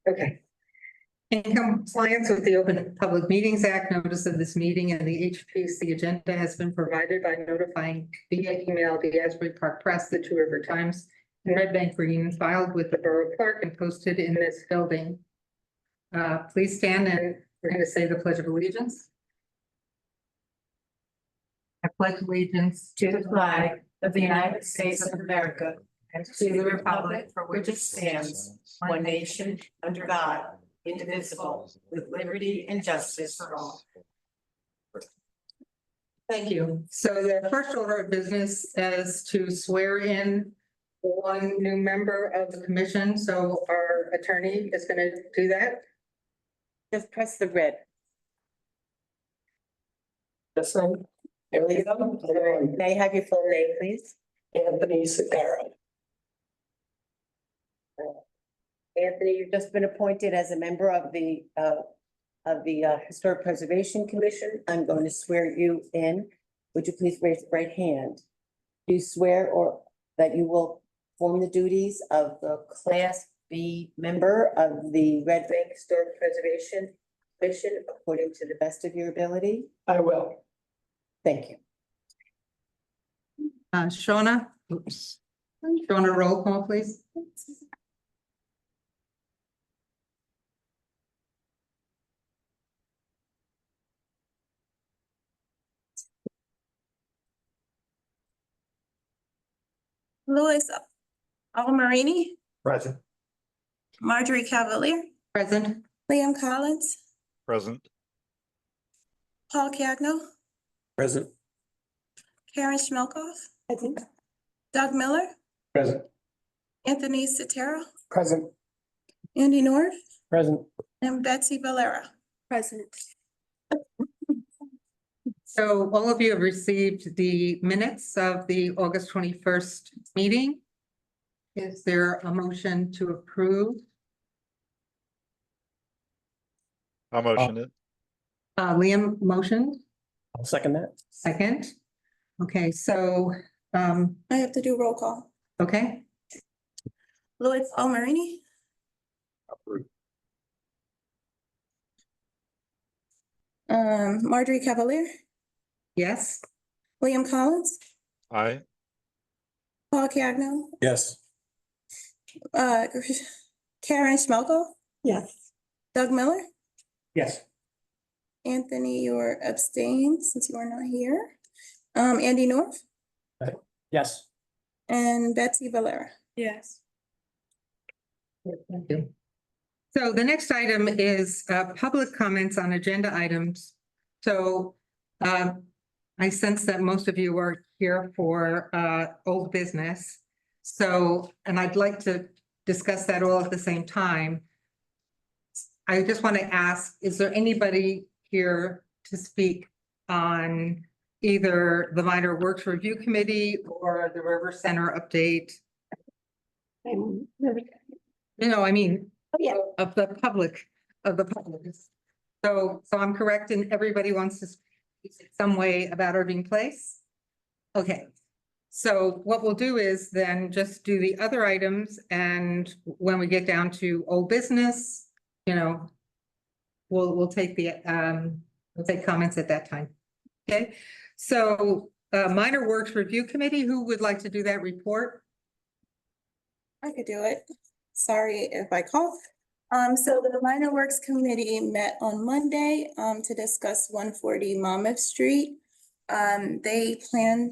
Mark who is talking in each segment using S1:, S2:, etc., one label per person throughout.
S1: Okay. In compliance with the Open Public Meetings Act, notice of this meeting and the HPC agenda has been provided by notifying via email the Asbury Park Press, the Two River Times, and Red Bank Green, filed with the Borough Clerk and posted in this building. Please stand and we're going to say the Pledge of Allegiance. I pledge allegiance
S2: to the flag of the United States of America and to the republic for which it stands, one nation, under God, indivisible, with liberty and justice for all.
S1: Thank you. So the first order of business is to swear in one new member of the commission. So our attorney is going to do that.
S2: Just press the red.
S3: This one, there we go.
S2: May I have your full name, please?
S3: Anthony Segarra.
S2: Anthony, you've just been appointed as a member of the Historic Preservation Commission. I'm going to swear you in. Would you please raise the right hand? Do you swear or that you will perform the duties of the Class B member of the Red Bank Historic Preservation Commission according to the best of your ability?
S3: I will.
S2: Thank you.
S1: Shawna, oops. Shawna, roll call, please.
S4: Louis Almarini,
S3: Present.
S4: Marjorie Cavalier,
S1: Present.
S4: Liam Collins,
S5: Present.
S4: Paul Cagno,
S3: Present.
S4: Karen Schmelkoff, Doug Miller,
S3: Present.
S4: Anthony Sotero,
S3: Present.
S4: Andy North,
S3: Present.
S4: and Betsy Valera. Present.
S1: So all of you have received the minutes of the August 21st meeting. Is there a motion to approve?
S5: I'll motion it.
S1: Liam motioned,
S3: I'll second that.
S1: second. Okay, so,
S4: I have to do roll call.
S1: okay,
S4: Louis Almarini,
S3: Approved.
S4: Marjorie Cavalier,
S1: yes,
S4: William Collins,
S5: Aye.
S4: Paul Cagno,
S3: Yes.
S4: Karen Schmelkoff,
S3: Yes.
S4: Doug Miller,
S3: Yes.
S4: Anthony, you're abstained since you are not here. Andy North
S3: Yes.
S4: and Betsy Valera.
S2: Yes.
S1: thank you. So the next item is public comments on agenda items. So I sense that most of you are here for old business. So, and I'd like to discuss that all at the same time. I just want to ask, is there anybody here to speak on either the Minor Works Review Committee or the River Center update? I mean, of the public. So I'm correct and everybody wants to speak some way about Irving Place? Okay, so what we'll do is then just do the other items, and when we get down to old business, we'll take comments at that time. Okay, so Minor Works Review Committee, who would like to do that report?
S4: I could do it. Sorry if I cough. So the Minor Works Committee met on Monday, to discuss 140 Monmouth Street. They plan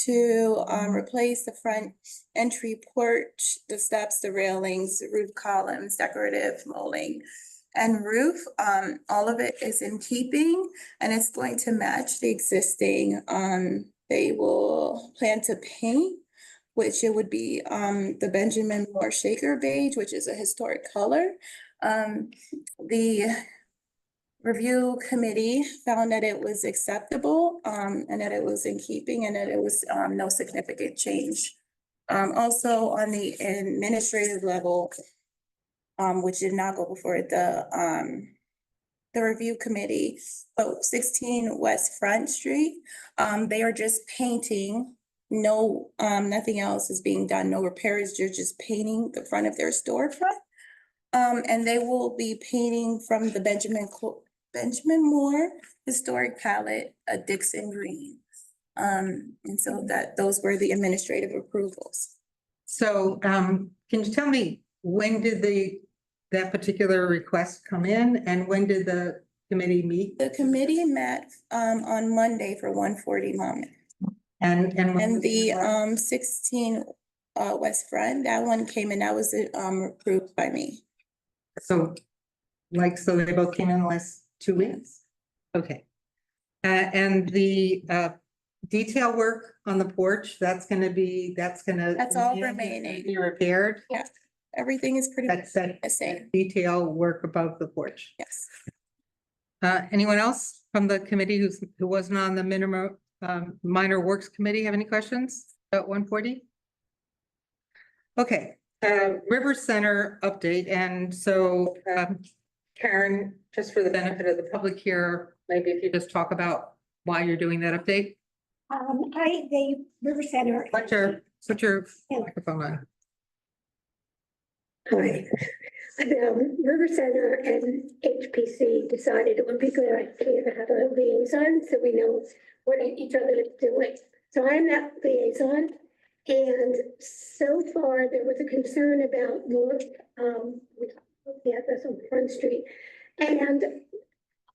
S4: to, replace the front entry porch, the steps, the railings, the roof columns, decorative molding, and roof. All of it is in keeping and it's going to match the existing. They will plan to paint, which it would be the Benjamin Moore Shaker beige, which is a historic color. The review committee found that it was acceptable and that it was in keeping and that it was no significant change. Also on the administrative level, which did not go before the review committee, 16 West Front Street, they are just painting. No, nothing else is being done. No repairs. They're just painting the front of their storefront. And they will be painting from the Benjamin Moore Historic Palette, Dixon Green. And so those were the administrative approvals.
S1: So, can you tell me, when did that particular request come in and when did the committee meet?
S4: The committee met, on Monday for 140 Monmouth.
S1: And when
S4: And
S1: was
S4: the,
S1: it?
S4: 16, West Front, that one came in, that was, approved by me.
S1: So, so they both came in the last 2 weeks? Okay. And the, detail work on the porch, that's all
S4: remaining.
S1: Be repaired?
S4: Everything is pretty much
S1: That's that
S4: the same,
S1: detail work above the porch.
S4: yes.
S1: Anyone else from the committee who wasn't on the minor works committee have any questions about 140? Okay, River Center update. And so, Karen, just for the benefit of the public here, maybe if you just talk about why you're doing that update.
S6: The River Center.
S1: Put your microphone on.
S6: Hi. River Center and HPC decided it would be a good idea to have a liaison so we know what each other is doing. So I'm that liaison. And so far, there was a concern about North, the address on Front Street. And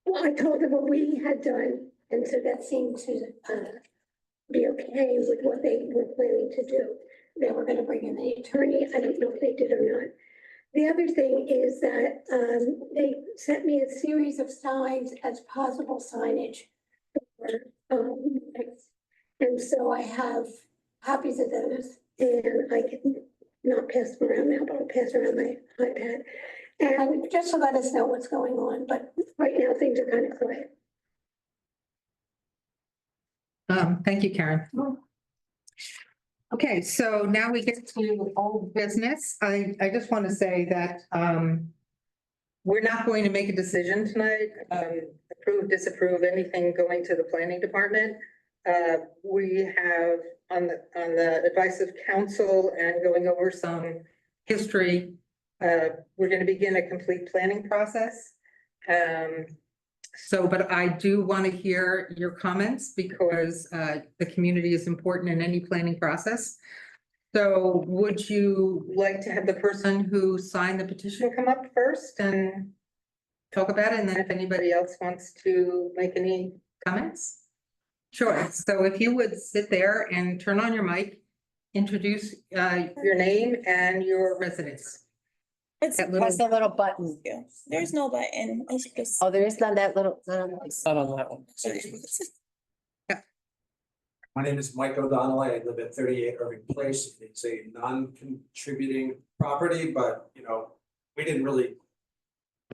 S6: well, I told them what we had done. And so that seemed to be okay with what they were planning to do. They were going to bring in the attorney. I don't know if they did or not. The other thing is that they sent me a series of signs as possible signage. And so I have copies of those, and I can not pass them around now, but I'll pass around my iPad. And just to let us know what's going on, but right now things are kind of quiet.
S1: Thank you, Karen. Okay, so now we get to old business. I just want to say that we're not going to make a decision tonight, approve, disapprove, anything going to the planning department. We have, on the advice of council and going over some history, we're going to begin a complete planning process. But I do want to hear your comments because the community is important in any planning process. So would you like to have the person who signed the petition come up first and talk about it? And then if anybody else wants to make any comments? Sure. So if you would sit there and turn on your mic, introduce your name and your residence.
S4: It's,
S1: That
S2: Press the little button.
S4: there's no button, it's just.
S2: Oh, there is not that little.
S3: It's not on that one.
S7: My name is Mike O'Donnell. I live at 38 Irving Place. It's a non-contributing property, but we didn't really,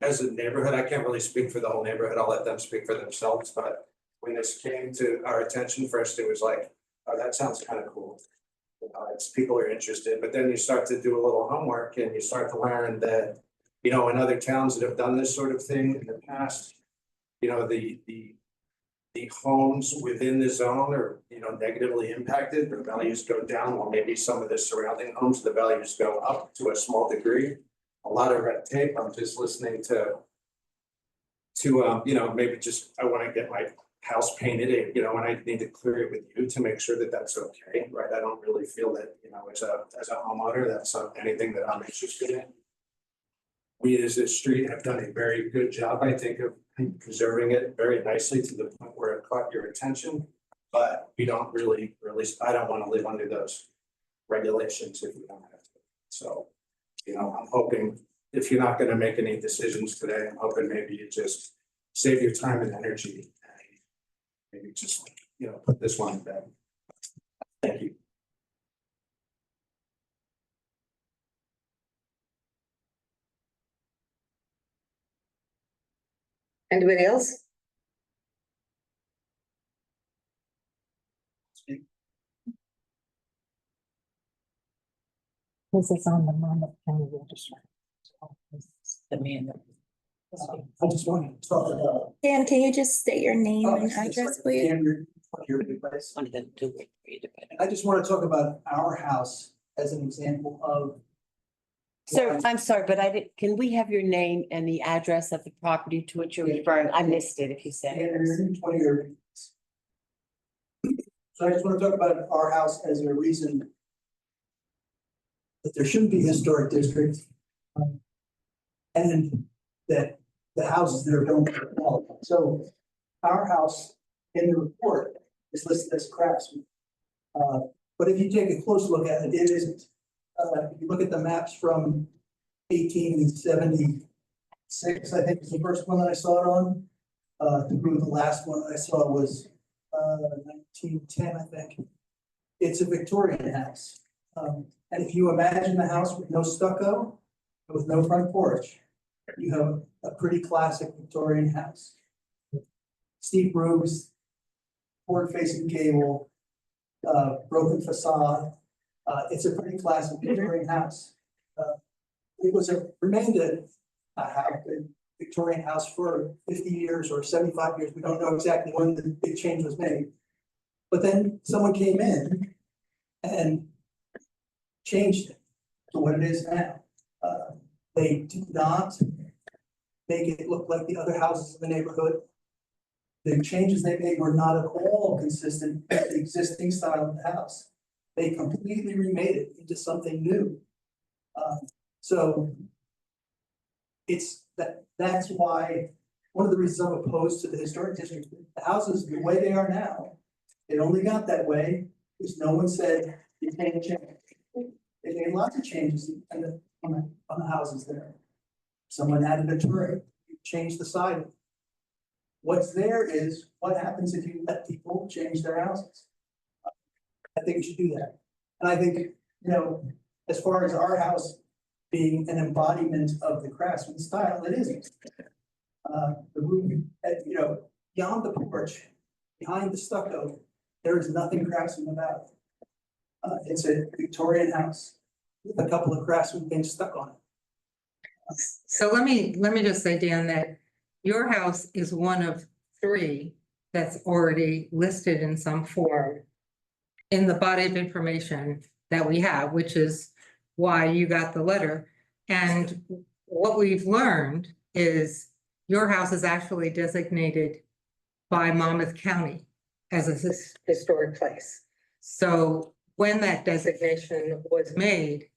S7: as a neighborhood, I can't really speak for the whole neighborhood. I'll let them speak for themselves. But when this came to our attention, first it was like, oh, that sounds kind of cool. It's people are interested, but then you start to do a little homework and you start to learn that, in other towns that have done this sort of thing in the past, the homes within the zone are, negatively impacted. The values go down, while maybe some of the surrounding homes, the values go up to a small degree. A lot of red tape. I'm just listening to maybe just, I want to get my house painted, and I need to clear it with you to make sure that that's okay, right? I don't really feel that, as a homeowner, that's anything that I'm interested in. We as a street have done a very good job, I think, of preserving it very nicely to the point where it caught your attention. But we don't really, or at least I don't want to live under those regulations if we don't have to. So, I'm hoping if you're not going to make any decisions today, I'm hoping maybe you just save your time and energy. Maybe just, put this one to bed. Thank you.
S1: Anybody else? This is on the Monmouth County Register.
S3: The man.
S7: I just wanted to talk about.
S4: Dan, can you just state your name and address, please?
S8: I just want to talk about our house as an example of
S2: Sir, I'm sorry, but I didn't, can we have your name and the address of the property to which you're referring? I missed it if you said it.
S8: 20 Irving. So I just want to talk about our house as a reason that there shouldn't be historic districts. And that the houses there don't qualify. So our house in the report is listed as Craftsman. But if you take a close look at it, it isn't. If you look at the maps from 1876, I think is the first one that I saw it on. The last one I saw was 1910, I think. It's a Victorian house. And if you imagine the house with no stucco, with no front porch, you have a pretty classic Victorian house. Steep roofs, forward-facing gable, broken facade. It's a pretty classic Victorian house. It was remained a Victorian house for 50 years or 75 years. We don't know exactly when the big change was made. But then someone came in and changed it to what it is now. They did not make it look like the other houses in the neighborhood. The changes they made were not at all consistent with the existing style of the house. They completely remade it into something new. So that's why, one of the reasons I'm opposed to the historic district, the houses, the way they are now, it only got that way because no one said you can't change. They made lots of changes on the houses there. Someone added a turret, changed the siding. What's there is what happens if you let people change their houses. I think you should do that. And I think, as far as our house being an embodiment of the Craftsman style, it isn't. The room, beyond the porch, behind the stucco, there is nothing Craftsman about it. It's a Victorian house with a couple of Craftsman things stuck on it.
S1: So let me just say, Dan, that your house is one of 3 that's already listed in some form in the body of information that we have, which is why you got the letter. And what we've learned is your house is actually designated by Monmouth County as a historic place. So when that designation was made,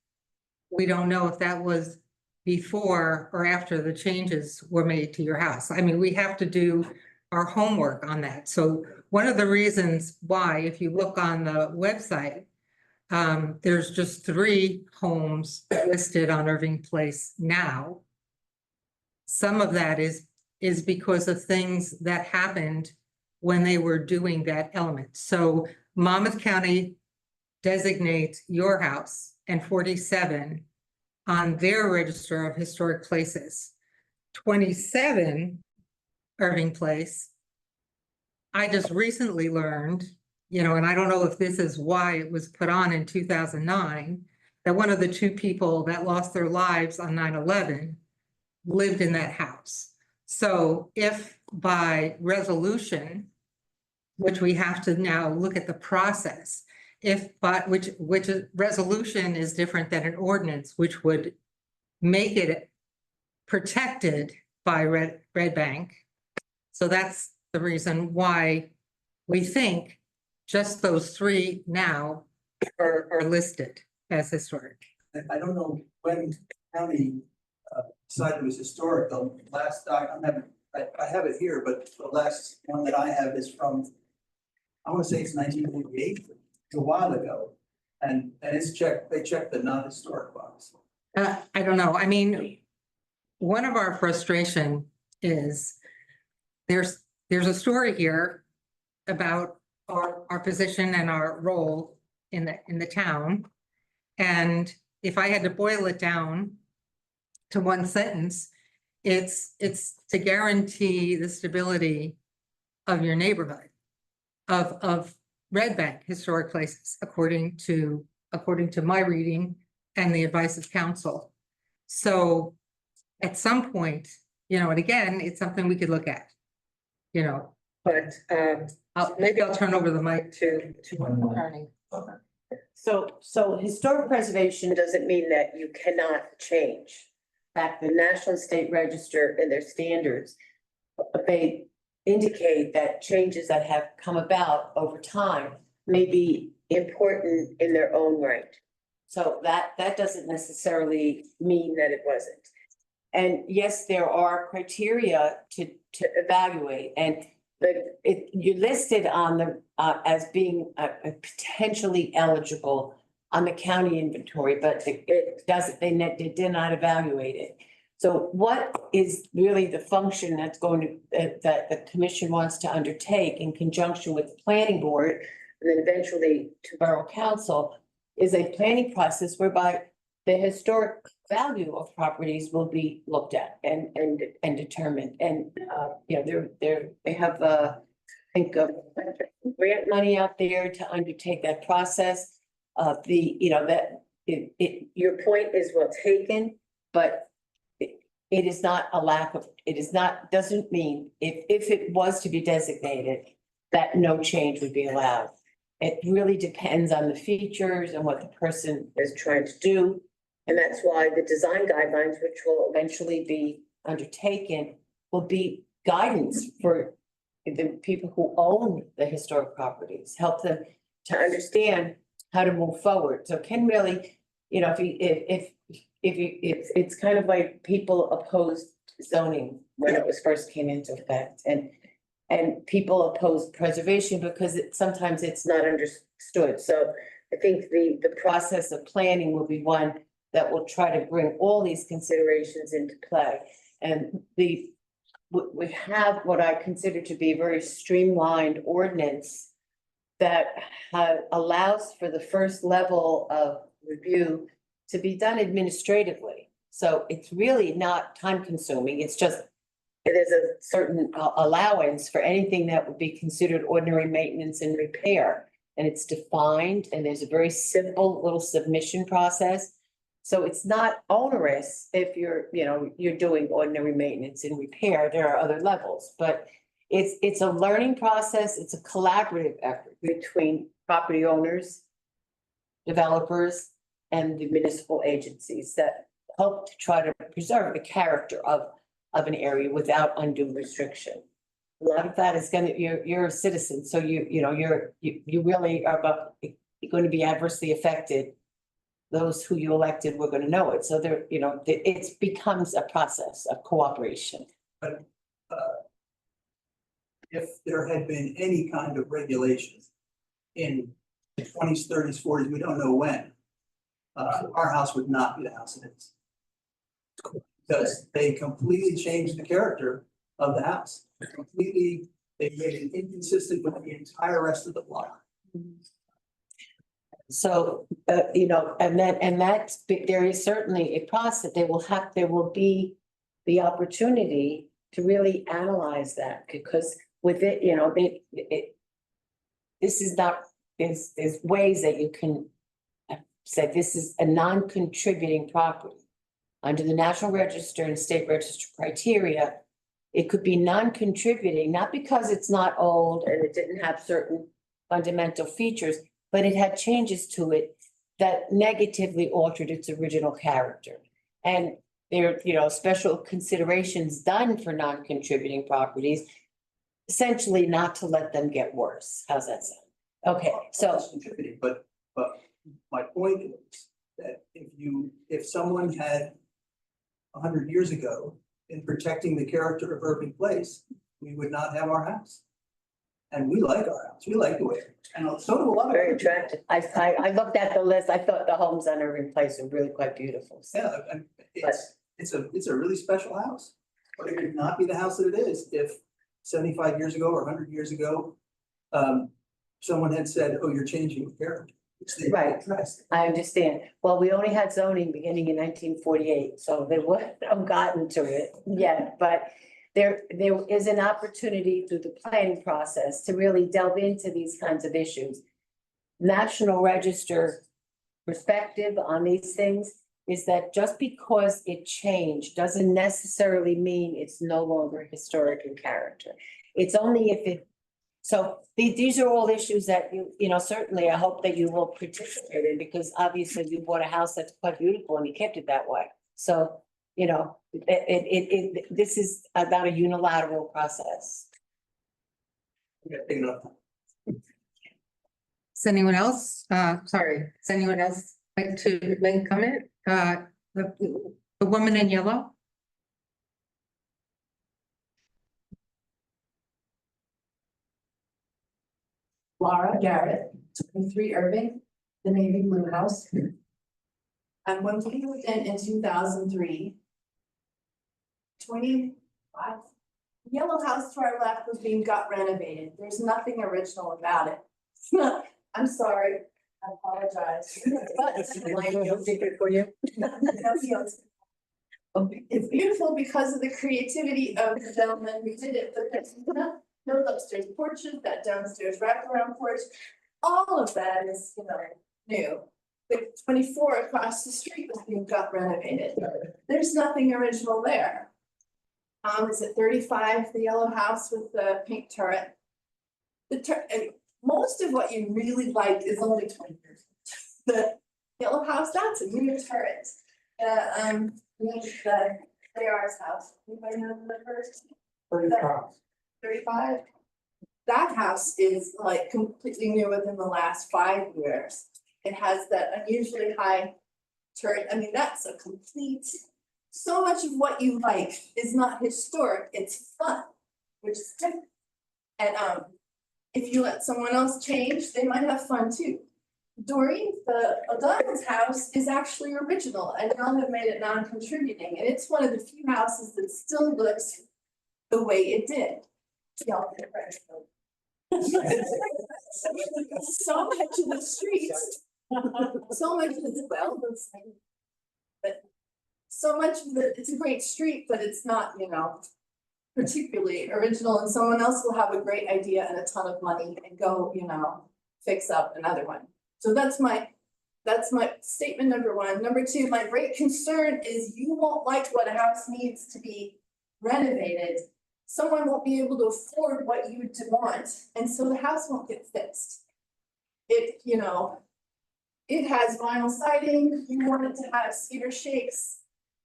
S1: we don't know if that was before or after the changes were made to your house. I mean, we have to do our homework on that. So one of the reasons why, if you look on the website, there's just 3 homes listed on Irving Place now. Some of that is because of things that happened when they were doing that element. So Monmouth County designates your house and 47 on their register of historic places. 27 Irving Place, I just recently learned, and I don't know if this is why it was put on in 2009, that one of the 2 people that lost their lives on 9/11 lived in that house. So if by resolution, which we have to now look at the process, which resolution is different than an ordinance, which would make it protected by Red Bank. So that's the reason why we think just those 3 now are listed as historic.
S8: I don't know when county decided it was historic. The last I have it here, but the last one that I have is from, I want to say it's 1948. It's a while ago, and it's checked. They checked the non-historic box.
S1: I don't know. I mean, one of our frustration is there's a story here about our position and our role in the town. And if I had to boil it down to one sentence, it's to guarantee the stability of your neighborhood, of Red Bank historic places, according to my reading and the advice of counsel. So at some point, and again, it's something we could look at, but maybe I'll turn over the mic to one attorney.
S2: So historic preservation doesn't mean that you cannot change. In fact, the National and State Register and their standards, they indicate that changes that have come about over time may be important in their own right. So that doesn't necessarily mean that it wasn't. And yes, there are criteria to evaluate, and you're listed on the as being potentially eligible on the county inventory, but it doesn't, they did not evaluate it. So what is really the function that's going to, that the commission wants to undertake in conjunction with the planning board and then eventually to borough council is a planning process whereby the historic value of properties will be looked at and determined. And, you know, they have, I think, grant money out there to undertake that process. You know, that your point is well taken, but it is not a lack of, it is not, doesn't mean if it was to be designated, that no change would be allowed. It really depends on the features and what the person is trying to do. And that's why the design guidelines, which will eventually be undertaken, will be guidance for the people who own the historic properties, help them to understand how to move forward. So Ken really, you know, it's kind of like people opposed zoning when it was first came into effect, and people oppose preservation because sometimes it's not understood. So I think the process of planning will be one that will try to bring all these considerations into play. And we have what I consider to be a very streamlined ordinance that allows for the first level of review to be done administratively. So it's really not time consuming. It's just, there's a certain allowance for anything that would be considered ordinary maintenance and repair. And it's defined, and there's a very simple little submission process. So it's not onerous if you're doing ordinary maintenance and repair. There are other levels, but it's a learning process. It's a collaborative effort between property owners, developers, and the municipal agencies that help to try to preserve the character of an area without undue restriction. A lot of that is you're a citizen, so you really are going to be adversely affected. Those who you elected were going to know it. So it becomes a process of cooperation.
S8: If there had been any kind of regulations in the 20s, 30s, 40s, we don't know when, our house would not be the house it is. Because they completely changed the character of the house. Completely, they made it inconsistent with the entire rest of the block.
S2: So, and that's, there is certainly a process. There will be the opportunity to really analyze that, because with it, this is not, there's ways that you can say this is a non-contributing property. Under the National Register and State Register criteria, it could be non-contributing, not because it's not old and it didn't have certain fundamental features, but it had changes to it that negatively altered its original character. And there, special considerations done for non-contributing properties, essentially not to let them get worse. How's that sound? Okay, so.
S8: Contributing, but my point is that if someone had 100 years ago in protecting the character of Irving Place, we would not have our house. And we like our house. We like the way it is. And so do a lot of.
S2: Very attractive. I looked at the list. I thought the homes on Irving Place were really quite beautiful. So.
S8: Yeah, and it's a really special house, but it could not be the house that it is if 75 years ago or 100 years ago, someone had said, "Oh, you're changing the character."
S2: Right, I understand. Well, we only had zoning beginning in 1948, so they wouldn't have gotten to it yet, but there is an opportunity through the planning process to really delve into these kinds of issues. National Register perspective on these things is that just because it changed doesn't necessarily mean it's no longer historic in character. It's only if it So these are all issues that you know, certainly I hope that you will participate in, because obviously you bought a house that's quite beautiful and you kept it that way. So, you know, this is about a unilateral process.
S1: Does anyone else, does anyone else like to make a comment? The woman in yellow?
S9: Laura Garrett, 23 Irving, the navy blue house. When we moved in 2003. 25. Yellow house to our left was being gut renovated. There's nothing original about it. I'm sorry, I apologize.
S2: For you.
S9: It's beautiful because of the creativity of the gentleman who did it, but there's no upstairs porches, that downstairs wraparound porch. All of that is, you know, new. The 24 across the street was being gut renovated. There's nothing original there. Is it 35, the yellow house with the pink turret? And most of what you really like is only 20 years. The yellow house, that's a new turret. The AR's house, anybody know the first? 35. That house is like completely new within the last 5 years. It has that unusually high turret. I mean, that's a complete, so much of what you like is not historic, it's fun, which is different. And if you let someone else change, they might have fun too. Doreen, the O'Donnell's house is actually original and y'all have made it non-contributing, and it's one of the few houses that still looks the way it did. Y'all can so much of the streets, so much of the, well, but so much of the, it's a great street, but it's not, you know, particularly original, and someone else will have a great idea and a ton of money and go, you know, fix up another one. So that's my statement number one. Number two, my great concern is you won't like what a house needs to be renovated. Someone won't be able to afford what you want, and so the house won't get fixed. It, you know, it has vinyl siding, you want it to have cedar shakes.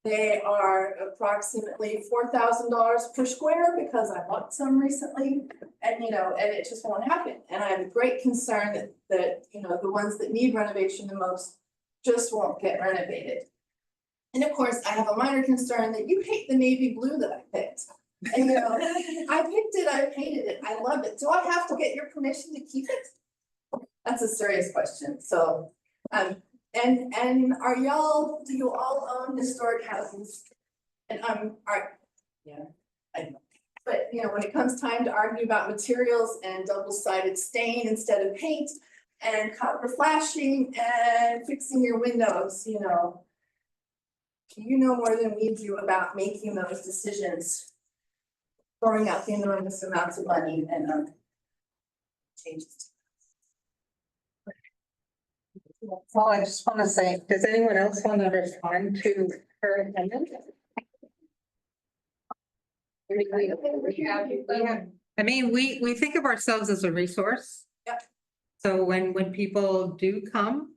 S9: They are approximately $4,000 per square because I bought some recently, and you know, and it just won't happen. And I have a great concern that you know, the ones that need renovation the most just won't get renovated. And of course, I have a minor concern that you hate the navy blue that I picked. And you know, I picked it, I painted it, I love it. Do I have to get your permission to keep it? That's a serious question. So, and are y'all, do you all own historic houses? And yeah, I know. But you know, when it comes time to argue about materials and double-sided stain instead of paint and copper flashing and fixing your windows, you know, you know more than we do about making those decisions, throwing out the enormous amounts of money and changes.
S1: Well, I just want to say, does anyone else want to respond to her amendment? I mean, we think of ourselves as a resource.
S9: Yep.
S1: So when people do come,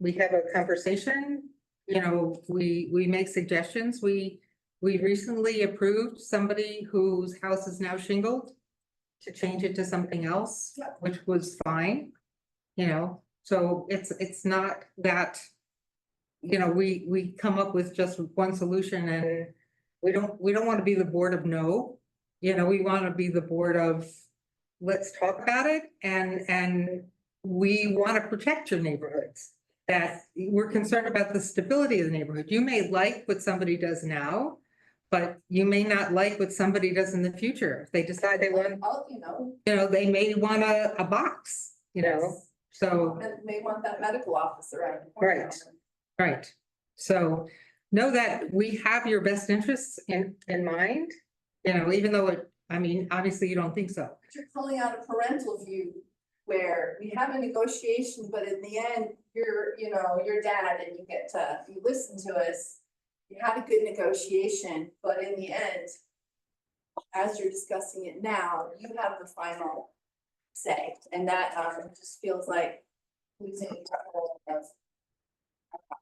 S1: we have a conversation, you know, we make suggestions. We recently approved somebody whose house is now shingled to change it to something else,
S9: Yep.
S1: which was fine, you know. So it's not that, you know, we come up with just one solution and we don't want to be the board of no. You know, we want to be the board of, let's talk about it, and we want to protect your neighborhoods. That we're concerned about the stability of the neighborhood. You may like what somebody does now, but you may not like what somebody does in the future. If they decide they want, you know, they may want a box, you know. So,
S9: And may want that medical office around the corner.
S1: right. So know that we have your best interests in mind, you know, even though I mean, obviously you don't think so.
S9: But you're calling out a parental view where we have a negotiation, but in the end, you're, you know, your dad and you listen to us. You had a good negotiation, but in the end, as you're discussing it now, you have the final say, and that, just feels like losing control of.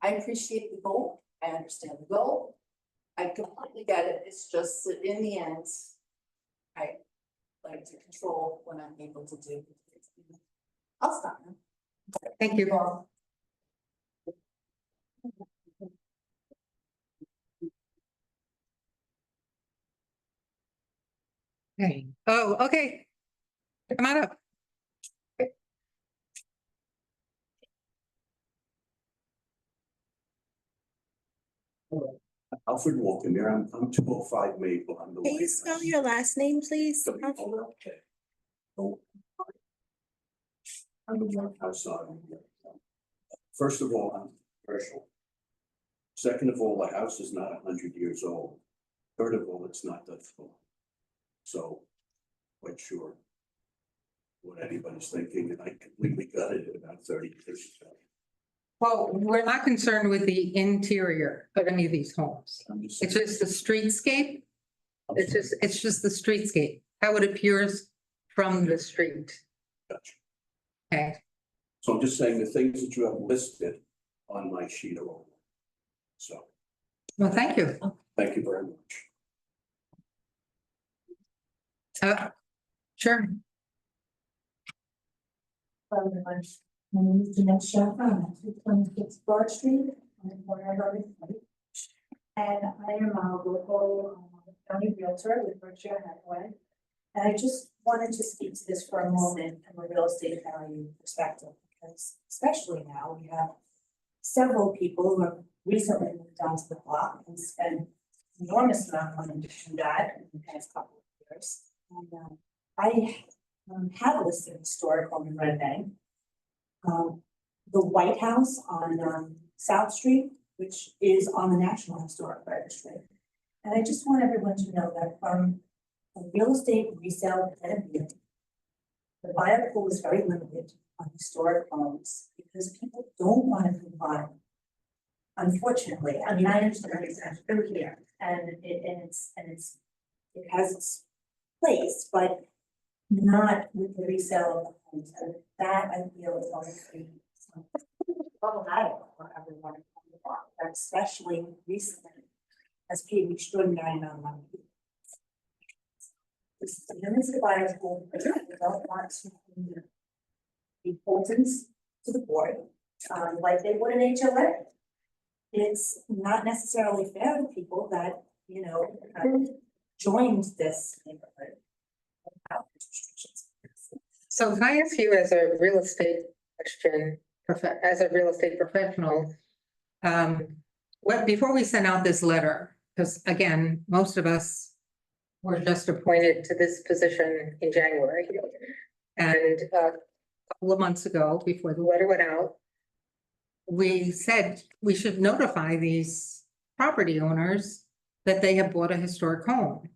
S9: I appreciate the goal, I understand the goal, I completely get it, it's just that in the end, I like to control when I'm able to do. I'll stop now.
S1: Thank you. Okay, oh, okay. Come on up.
S10: Alfred Walker there, I'm 205 Maple, I'm the.
S4: Can you spell your last name, please?
S10: WLK. Oh. I'm the White House on. First of all, I'm commercial. Second of all, the house is not 100 years old. Third of all, it's not Dutch floor. So, quite sure what anybody's thinking, and I completely gutted it about 30 years ago.
S1: Well, we're not concerned with the interior of any of these homes.
S10: I'm just.
S1: It's just the streetscape. It's just the streetscape, how it appears from the street.
S10: Gotcha.
S1: Okay,
S10: So I'm just saying the things that you have listed on my sheet are all. So,
S1: well, thank you.
S10: thank you very much.
S1: Sure.
S11: Hello, everyone. My name is Jeanette Shaffer. I'm at 226 Broad Street on the corner of Road and Pike. And I am a local county realtor with Berkshire Hathaway. And I just wanted to speak to this for a moment from a real estate value perspective, because especially now we have several people who have recently moved onto the block and spent enormous amount of money to do that in the past couple of years. And I have listed historic home in Red Bank. The White House on South Street, which is on the National Historic Registry. And I just want everyone to know that from a real estate resale point of view, the buyer pool is very limited on historic homes because people don't want to comply. Unfortunately, I mean, I understand it's through here and it has its place, but not with the resale of the homes, and that I feel is going to be problematic for everyone on the block, especially recently, has paid an extraordinary amount of money. This limits the buyer's pool, but we don't want to be beholden to the board, like they would in HOA. It's not necessarily fair to people that, you know, joined this neighborhood.
S1: So can I ask you as a real estate question, as a real estate professional, before we sent out this letter, because again, most of us were just appointed to this position in January. And a couple of months ago, before the letter went out, we said we should notify these property owners that they have bought a historic home.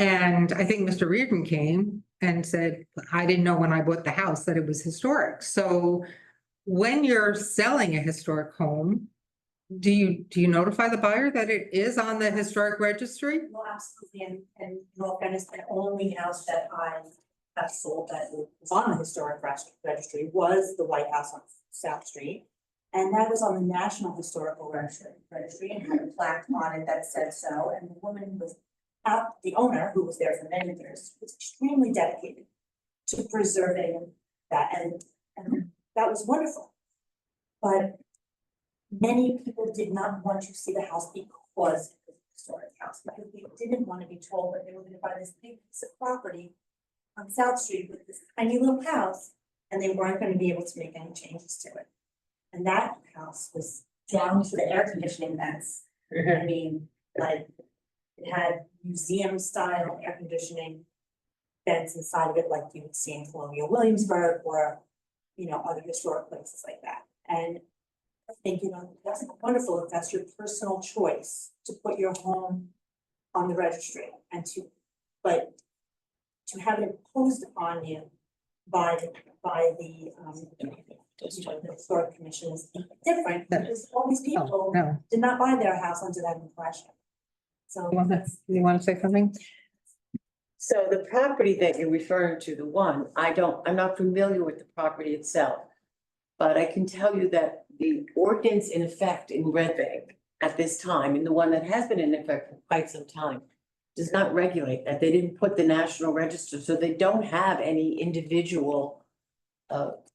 S1: And I think Mr. Reardon came and said, I didn't know when I bought the house that it was historic. So when you're selling a historic home, do you notify the buyer that it is on the historic registry?
S11: Well, absolutely, and in all fairness, the only house that I have sold that was on the historic registry was the White House on South Street. And that was on the National Historical Registry and had a plaque on it that said so, and the woman was the owner, who was there for many years, was extremely dedicated to preserving that, and that was wonderful. But many people did not want to see the house because it was a historic house, because they didn't want to be told that they were going to buy this big piece of property on South Street with this tiny little house, and they weren't going to be able to make any changes to it. And that house was down to the air conditioning vents. I mean, like, it had museum style air conditioning vents inside of it, like you would see in Colonial Williamsburg or, you know, other historic places like that. And I think, you know, that's wonderful if that's your personal choice to put your home on the registry and but to have it imposed upon you by the the historic commission is different, because all these people
S1: No,
S11: did not buy their house under that impression. So
S1: You want to say something?
S2: So the property that you're referring to, the one, I'm not familiar with the property itself. But I can tell you that the ordinance in effect in Red Bank at this time, and the one that has been in effect for quite some time, does not regulate that. They didn't put the National Register, so they don't have any individual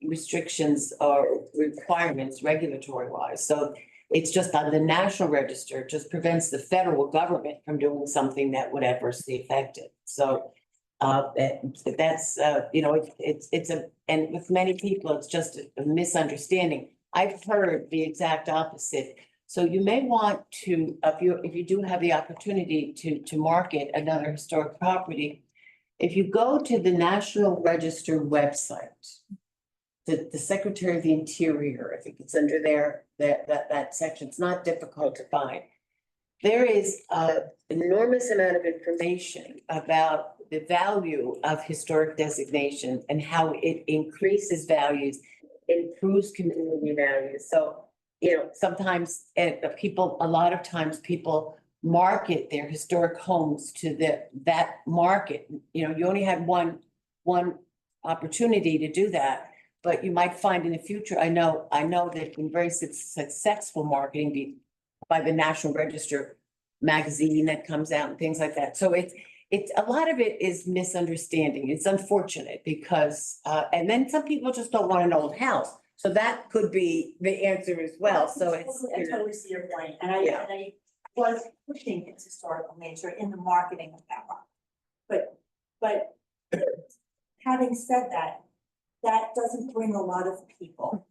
S2: restrictions or requirements regulatory wise. So it's just on the National Register, it just prevents the federal government from doing something that would adversely affect it. So that's, and with many people, it's just a misunderstanding. I've heard the exact opposite. So you may want to, if you do have the opportunity to market another historic property, if you go to the National Register website, the Secretary of the Interior, I think it's under there, that section, it's not difficult to find. There is an enormous amount of information about the value of historic designation and how it increases values, improves community values. So, sometimes a lot of times people market their historic homes to that market. You only had one opportunity to do that. But you might find in the future, I know that in very successful marketing by the National Register magazine that comes out and things like that. So it's a lot of it is misunderstanding. It's unfortunate because, and then some people just don't want an old house. So that could be the answer as well. So it's.
S11: I totally see your point, and
S2: Yeah.
S11: I was pushing its historical nature in the marketing of that one. But having said that, that doesn't bring a lot of people.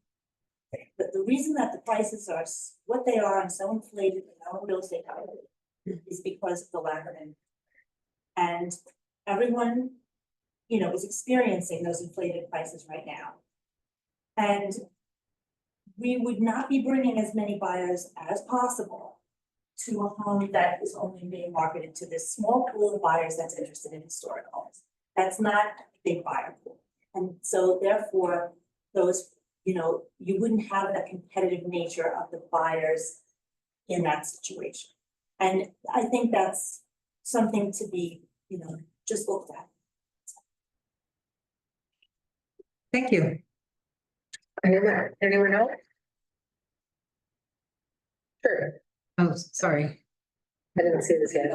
S11: But the reason that the prices are what they are and so inflated in our real estate is because of the lack of inventory. And everyone, is experiencing those inflated prices right now. And we would not be bringing as many buyers as possible to a home that is only being marketed to this small pool of buyers that's interested in historic homes. That's not a big buyer pool. And so therefore, those, you wouldn't have that competitive nature of the buyers in that situation. And I think that's something to be, just looked at.
S1: Thank you.
S2: Anyone else? Sure.
S1: Oh, sorry.
S2: I didn't see this yet.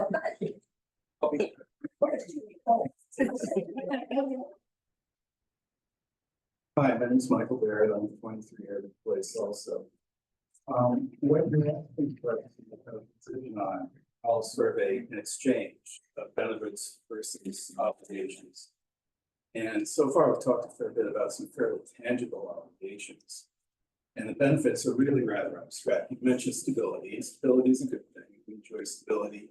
S12: Hi, my name is Michael Barrett. I'm 23 Airwood Place also. What do you think about the decision on all survey and exchange of benefits versus obligations? And so far, we've talked a fair bit about some fairly tangible obligations. And the benefits are really rather abstract. You mentioned stability. Stability is a good thing. We enjoy stability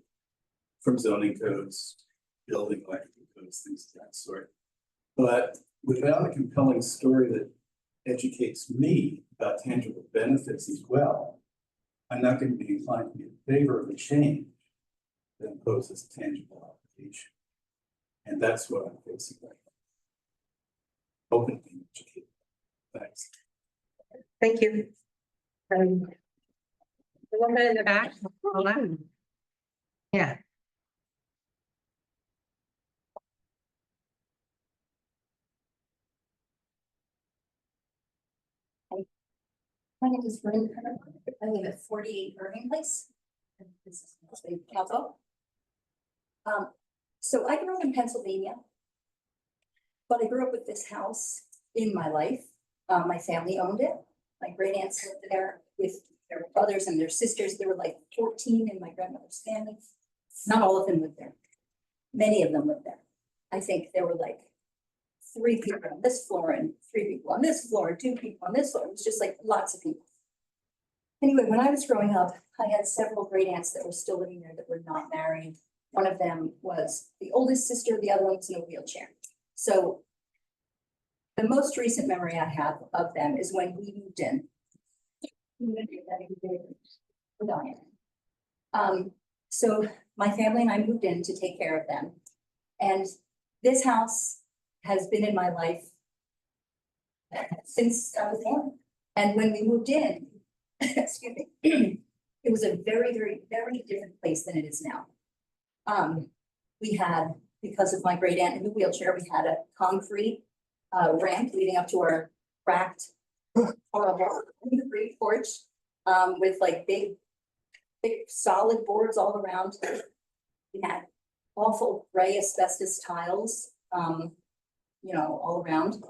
S12: from zoning codes, building electrical codes, things of that sort. But without a compelling story that educates me about tangible benefits as well, I'm not going to be inclined to be in favor of a change that imposes a tangible obligation. And that's what I'm facing right now. Open being educated. Thanks.
S1: Thank you. The woman in the back. Hello. Yeah.
S13: My name is Brenda. I live at 48 Irving Place. This is the council. So I grew up in Pennsylvania, but I grew up with this house in my life. My family owned it. My great aunts lived there with their brothers and their sisters. There were like 14 in my grandmother's family. Not all of them lived there. Many of them lived there. I think there were like 3 people on this floor and 3 people on this floor, and 2 people on this floor. It was just like lots of people. Anyway, when I was growing up, I had several great aunts that were still living there that were not married. One of them was the oldest sister, the other one was in a wheelchair. So the most recent memory I have of them is when we moved in. So my family and I moved in to take care of them. And this house has been in my life since I was born. And when we moved in, excuse me, it was a very, very, very different place than it is now. We had, because of my great aunt in the wheelchair, we had a concrete ramp leading up to our cracked, horrible concrete porch, with like big solid boards all around. We had awful gray asbestos tiles, all around.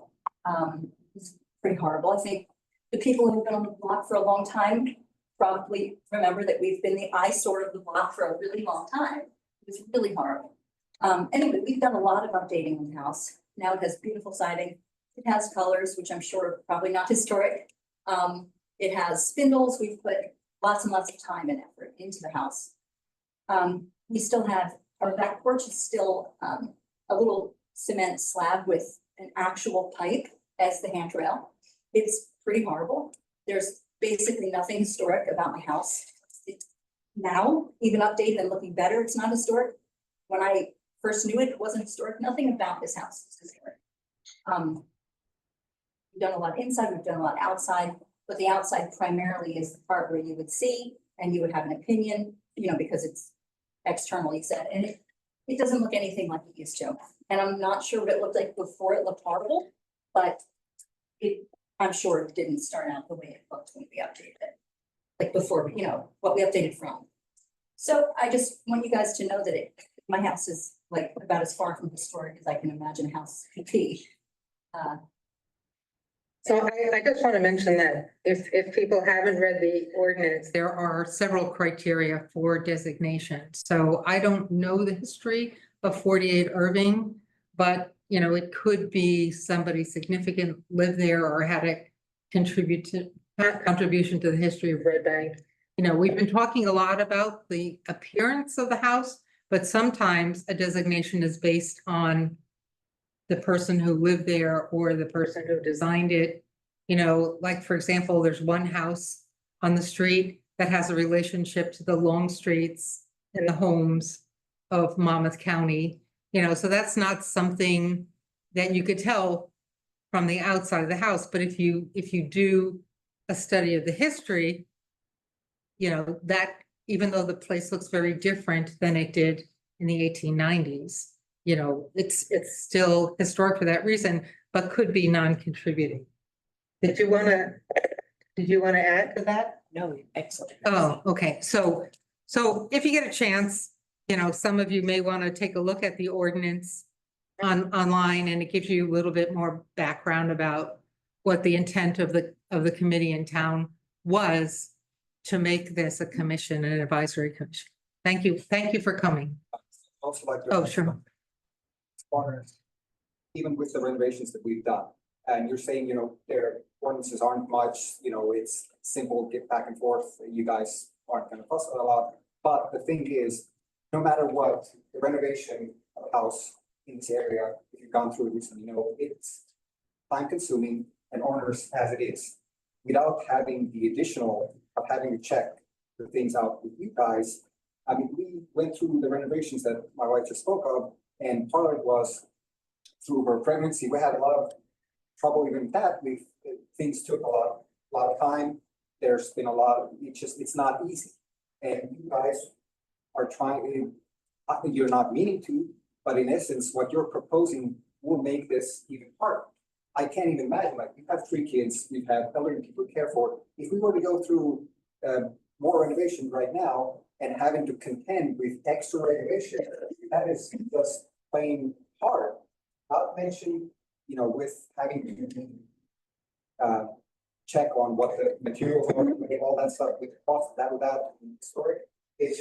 S13: It's pretty horrible. I think the people who've been on the block for a long time probably remember that we've been the eyesore of the block for a really long time. It was really horrible. Anyway, we've done a lot of updating in the house. Now it has beautiful siding. It has colors, which I'm sure are probably not historic. It has spindles. We've put lots and lots of time and effort into the house. We still have, our back porch is still a little cement slab with an actual pipe as the handrail. It's pretty horrible. There's basically nothing historic about my house. Now, even updated and looking better, it's not historic. When I first knew it, it wasn't historic. Nothing about this house is historic. We've done a lot inside, we've done a lot outside, but the outside primarily is the part where you would see and you would have an opinion, because it's externally set, and it doesn't look anything like it used to. And I'm not sure what it looked like before it looked horrible, but I'm sure it didn't start out the way it looked when we updated it. Like before, what we updated from. So I just want you guys to know that my house is like about as far from historic as I can imagine a house could be.
S1: So I just want to mention that if people haven't read the ordinance, there are several criteria for designation. So I don't know the history of 48 Irving, but it could be somebody significant lived there or had a contribution to the history of Red Bank. We've been talking a lot about the appearance of the house, but sometimes a designation is based on the person who lived there or the person who designed it. Like, for example, there's one house on the street that has a relationship to the long streets and the homes of Monmouth County. So that's not something that you could tell from the outside of the house. But if you do a study of the history, that even though the place looks very different than it did in the 1890s, it's still historic for that reason, but could be non-contributing. Did you want to add to that?
S3: No, excellent.
S1: Oh, okay. So if you get a chance, some of you may want to take a look at the ordinance online, and it gives you a little bit more background about what the intent of the committee in town was to make this a commission, an advisory commission. Thank you. Thank you for coming.
S14: Also like.
S1: Oh, sure.
S14: Even with the renovations that we've done, and you're saying, their ordinances aren't much, it's simple, get back and forth, you guys aren't gonna fuss a lot. But the thing is, no matter what, the renovation of a house in this area, if you've gone through it recently, it's time consuming and onerous as it is. Without having the additional of having to check the things out with you guys. I mean, we went through the renovations that my wife just spoke of, and part of it was through her pregnancy. We had a lot of trouble even with that. Things took a lot of time. There's been a lot of, it's not easy. And you guys are trying, I think you're not meaning to, but in essence, what you're proposing will make this even harder. I can't even imagine, like, we have 3 kids, we've had elderly people to care for. If we were to go through more renovation right now and having to contend with extra renovation, that is just plain hard. Not mention, with having to check on what the materials are, all that stuff with cost, that without historic. It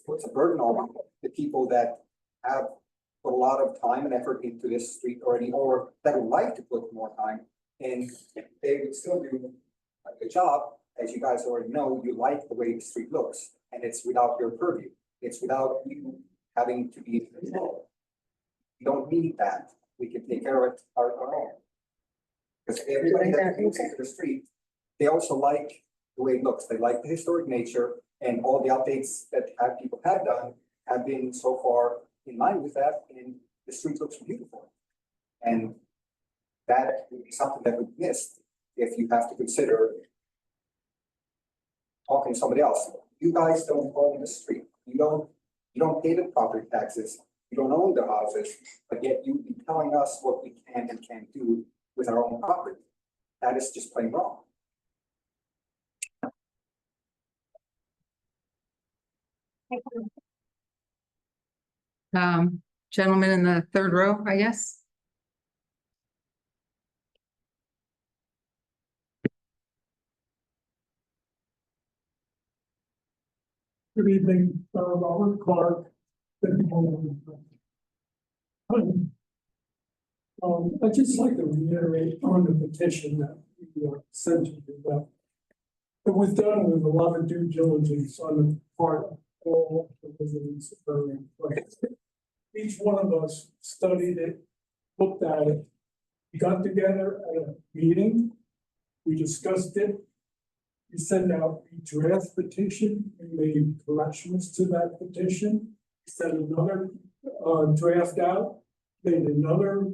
S14: puts a burden on the people that have put a lot of time and effort into this street already, or that would like to put more time, and they would still do a good job. As you guys already know, you like the way the street looks, and it's without your purview. It's without you having to be in control. You don't need that. We can take care of it our own. Because everybody that moves into the street, they also like the way it looks. They like the historic nature, and all the updates that people have done have been so far in line with that, and the street looks beautiful. And that would be something that would be missed if you have to consider talking to somebody else. You guys don't own the street. You don't You don't pay the property taxes, you don't own the houses, but yet you be telling us what we can and can't do with our own property. That is just plain wrong.
S1: Gentleman in the third row, I guess.
S12: Good evening, Robert Clark. I'd just like to reiterate on the petition that we sent to you that it was done with a lot of due diligence on the part of all the residents of Berlin. Each one of us studied it, looked at it. We got together at a meeting, we discussed it. We sent out a draft petition, we made corrections to that petition, sent another draft out, made another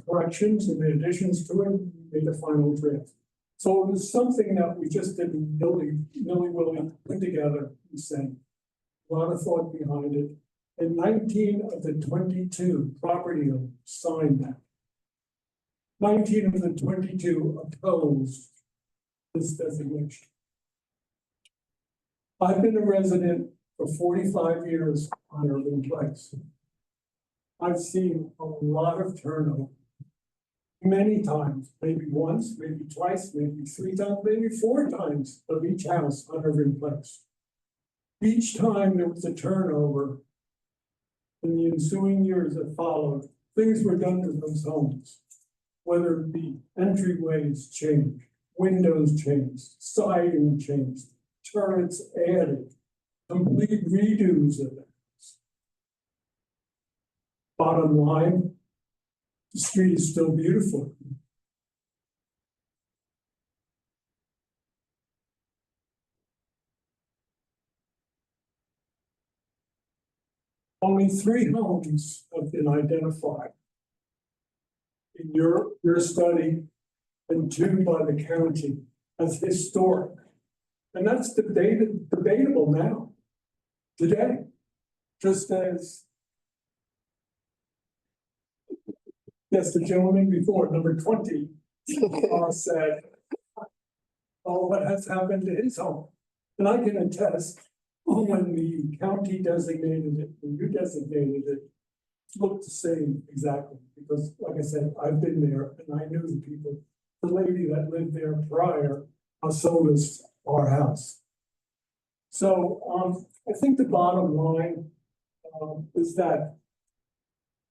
S12: corrections and additions to it, made the final draft. So it was something that we just didn't willy put together and send. A lot of thought behind it. And 19 of the 22 property owners signed that. 19 of the 22 opposed this designation. I've been a resident for 45 years on Irving Place. I've seen a lot of turnover. Many times, maybe once, maybe twice, maybe 3 times, maybe 4 times of each house on Irving Place. Each time there was a turnover, in the ensuing years that followed, things were done to those homes. Whether it be entryways changed, windows changed, siding changed, turrets added, complete redos of it. Bottom line, the street is still beautiful. Only 3 homes have been identified in your study and 2 by the county as historic. And that's debatable now, today, just as yes, the gentleman before, number 20, said, oh, what has happened to his home? And I can attest, when the county designated it, when you designated it, it looked the same exactly, because like I said, I've been there and I knew the people. The lady that lived there prior sold us our house. So I think the bottom line is that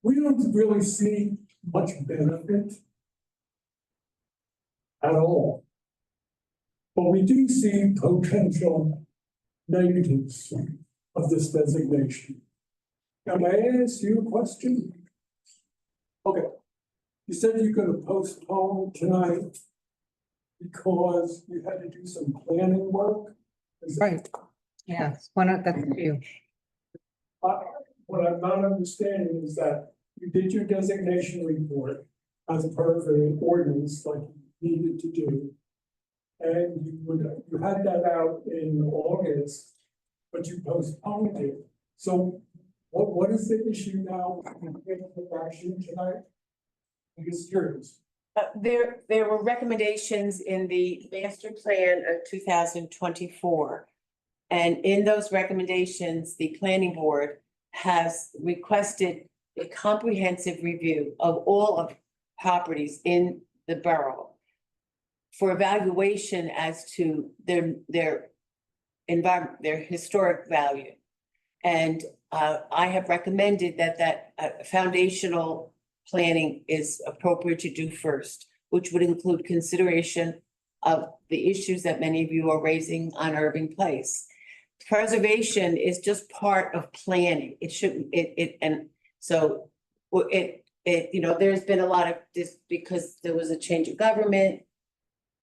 S12: we don't really see much benefit at all. But we do see potential negatives of this designation. Can I ask you a question? Okay. You said you could have postponed tonight because you had to do some planning work?
S1: Right. Yes, why not, that's you.
S12: What I'm not understanding is that you did your designation report as part of an ordinance like you needed to do. And you had that out in August, but you postponed it. So what is the issue now? Action tonight? I'm just curious.
S2: There were recommendations in the master plan of 2024. And in those recommendations, the planning board has requested a comprehensive review of all of properties in the borough for evaluation as to their environment, their historic value. And I have recommended that foundational planning is appropriate to do first, which would include consideration of the issues that many of you are raising on Irving Place. Preservation is just part of planning. It shouldn't, and so there's been a lot of this because there was a change of government.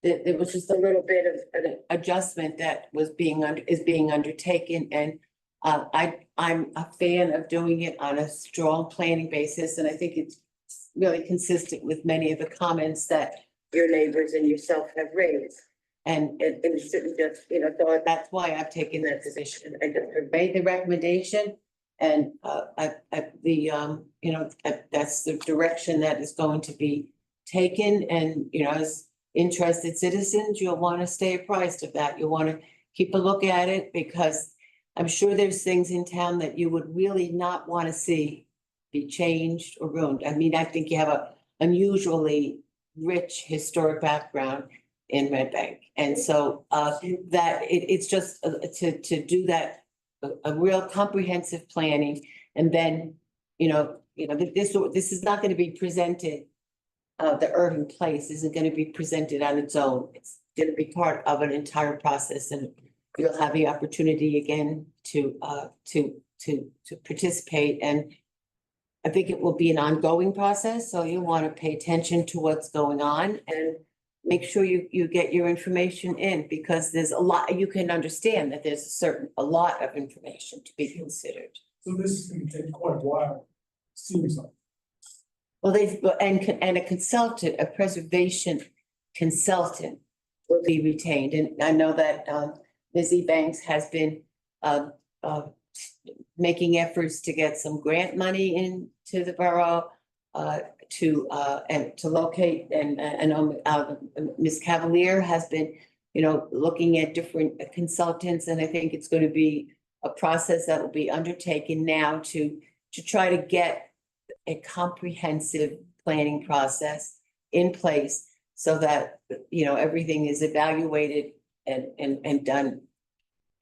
S2: There was just a little bit of an adjustment that is being undertaken, and I'm a fan of doing it on a strong planning basis, and I think it's really consistent with many of the comments that your neighbors and yourself have raised. And it shouldn't just, so that's why I've taken that position. I just made the recommendation. And that's the direction that is going to be taken. And, as interested citizens, you'll want to stay apprised of that. You'll want to keep a look at it because I'm sure there's things in town that you would really not want to see be changed or ruined. I mean, I think you have a unusually rich historic background in Red Bank. And so that it's just to do that, a real comprehensive planning. And then, this is not going to be presented, the urban place isn't going to be presented on its own. It's going to be part of an entire process, and you'll have the opportunity again to participate. And I think it will be an ongoing process, so you want to pay attention to what's going on and make sure you get your information in, because there's a lot, you can understand that there's a lot of information to be considered.
S8: So this is gonna take quite a while, seems like.
S2: Well, and a consultant, a preservation consultant will be retained. And I know that Ms. Ebanks has been making efforts to get some grant money into the borough to locate, and Ms. Cavalier has been, looking at different consultants, and I think it's going to be a process that will be undertaken now to try to get a comprehensive planning process in place so that, everything is evaluated and done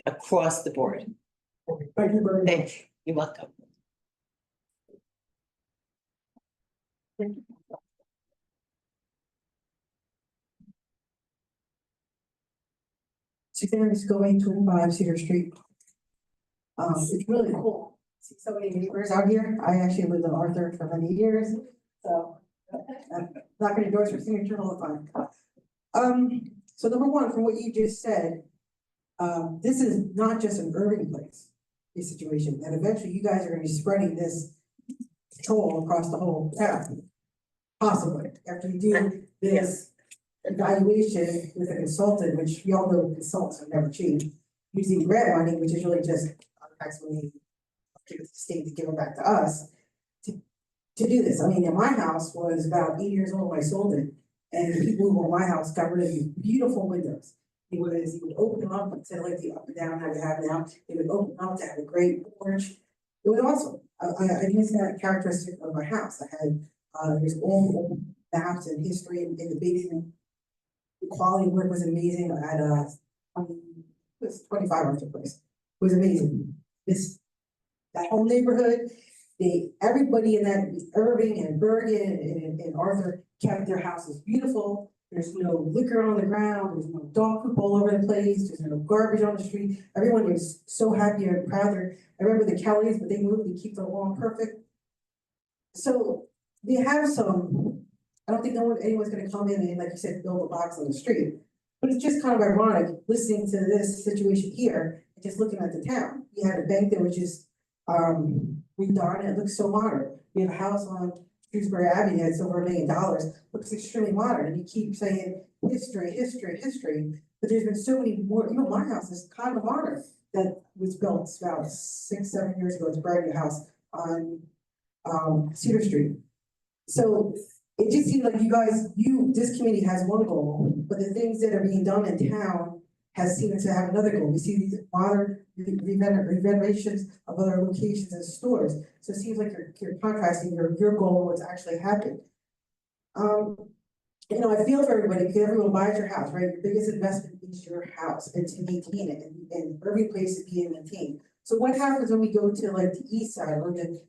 S2: across the board.
S8: Thank you very much.
S2: Thank you. You're welcome.
S11: Is going to 5 Cedar Street. It's really cool. See so many neighbors out here. I actually lived in Arthur for many years, so I'm not gonna endorse your signature all the time. So number one, from what you just said, this is not just an urban place, this situation, and eventually you guys are gonna be spreading this control across the whole town. Possibly, after you do this evaluation with a consultant, which we all know consultants have never changed, using grant money, which is really just tax money, give it to the state to give it back to us, to do this. I mean, my house was about 8 years old when I sold it, and the people who owned my house got rid of these beautiful windows. He would open them up instead of like the up and down that we have now. They would open them up to have a great porch. It was awesome. I used that characteristic of my house. I had there's old maps and history in the basement. The quality of work was amazing. I had it was 25 Arthur Place. It was amazing. That whole neighborhood, everybody in that Irving and Bergen and Arthur kept their houses beautiful. There's no liquor on the ground, there's no dog poop all over the place, there's no garbage on the street. Everyone was so happy and proud. I remember the Kellys, but they moved to keep the lawn perfect. So we have some, I don't think anyone's gonna come in and, like you said, build a box on the street. But it's just kind of ironic listening to this situation here and just looking at the town. You had a bank that was just redone, and it looks so modern. We have a house on Shrewsbury Avenue that's over $1 million, looks extremely modern, and you keep saying history, history, history. But there's been so many more, my house is kind of modern, that was built about 6-7 years ago. It's a brand new house on Cedar Street. So it just seems like this committee has one goal, but the things that are being done in town has seemed to have another goal. We see these modern renovations of other locations and stores. So it seems like you're contrasting your goal and what's actually happened. I feel for everybody, because everyone buys your house, right? Your biggest investment is your house and to maintain it, and every place is being maintained. So what happens when we go to like the east side or the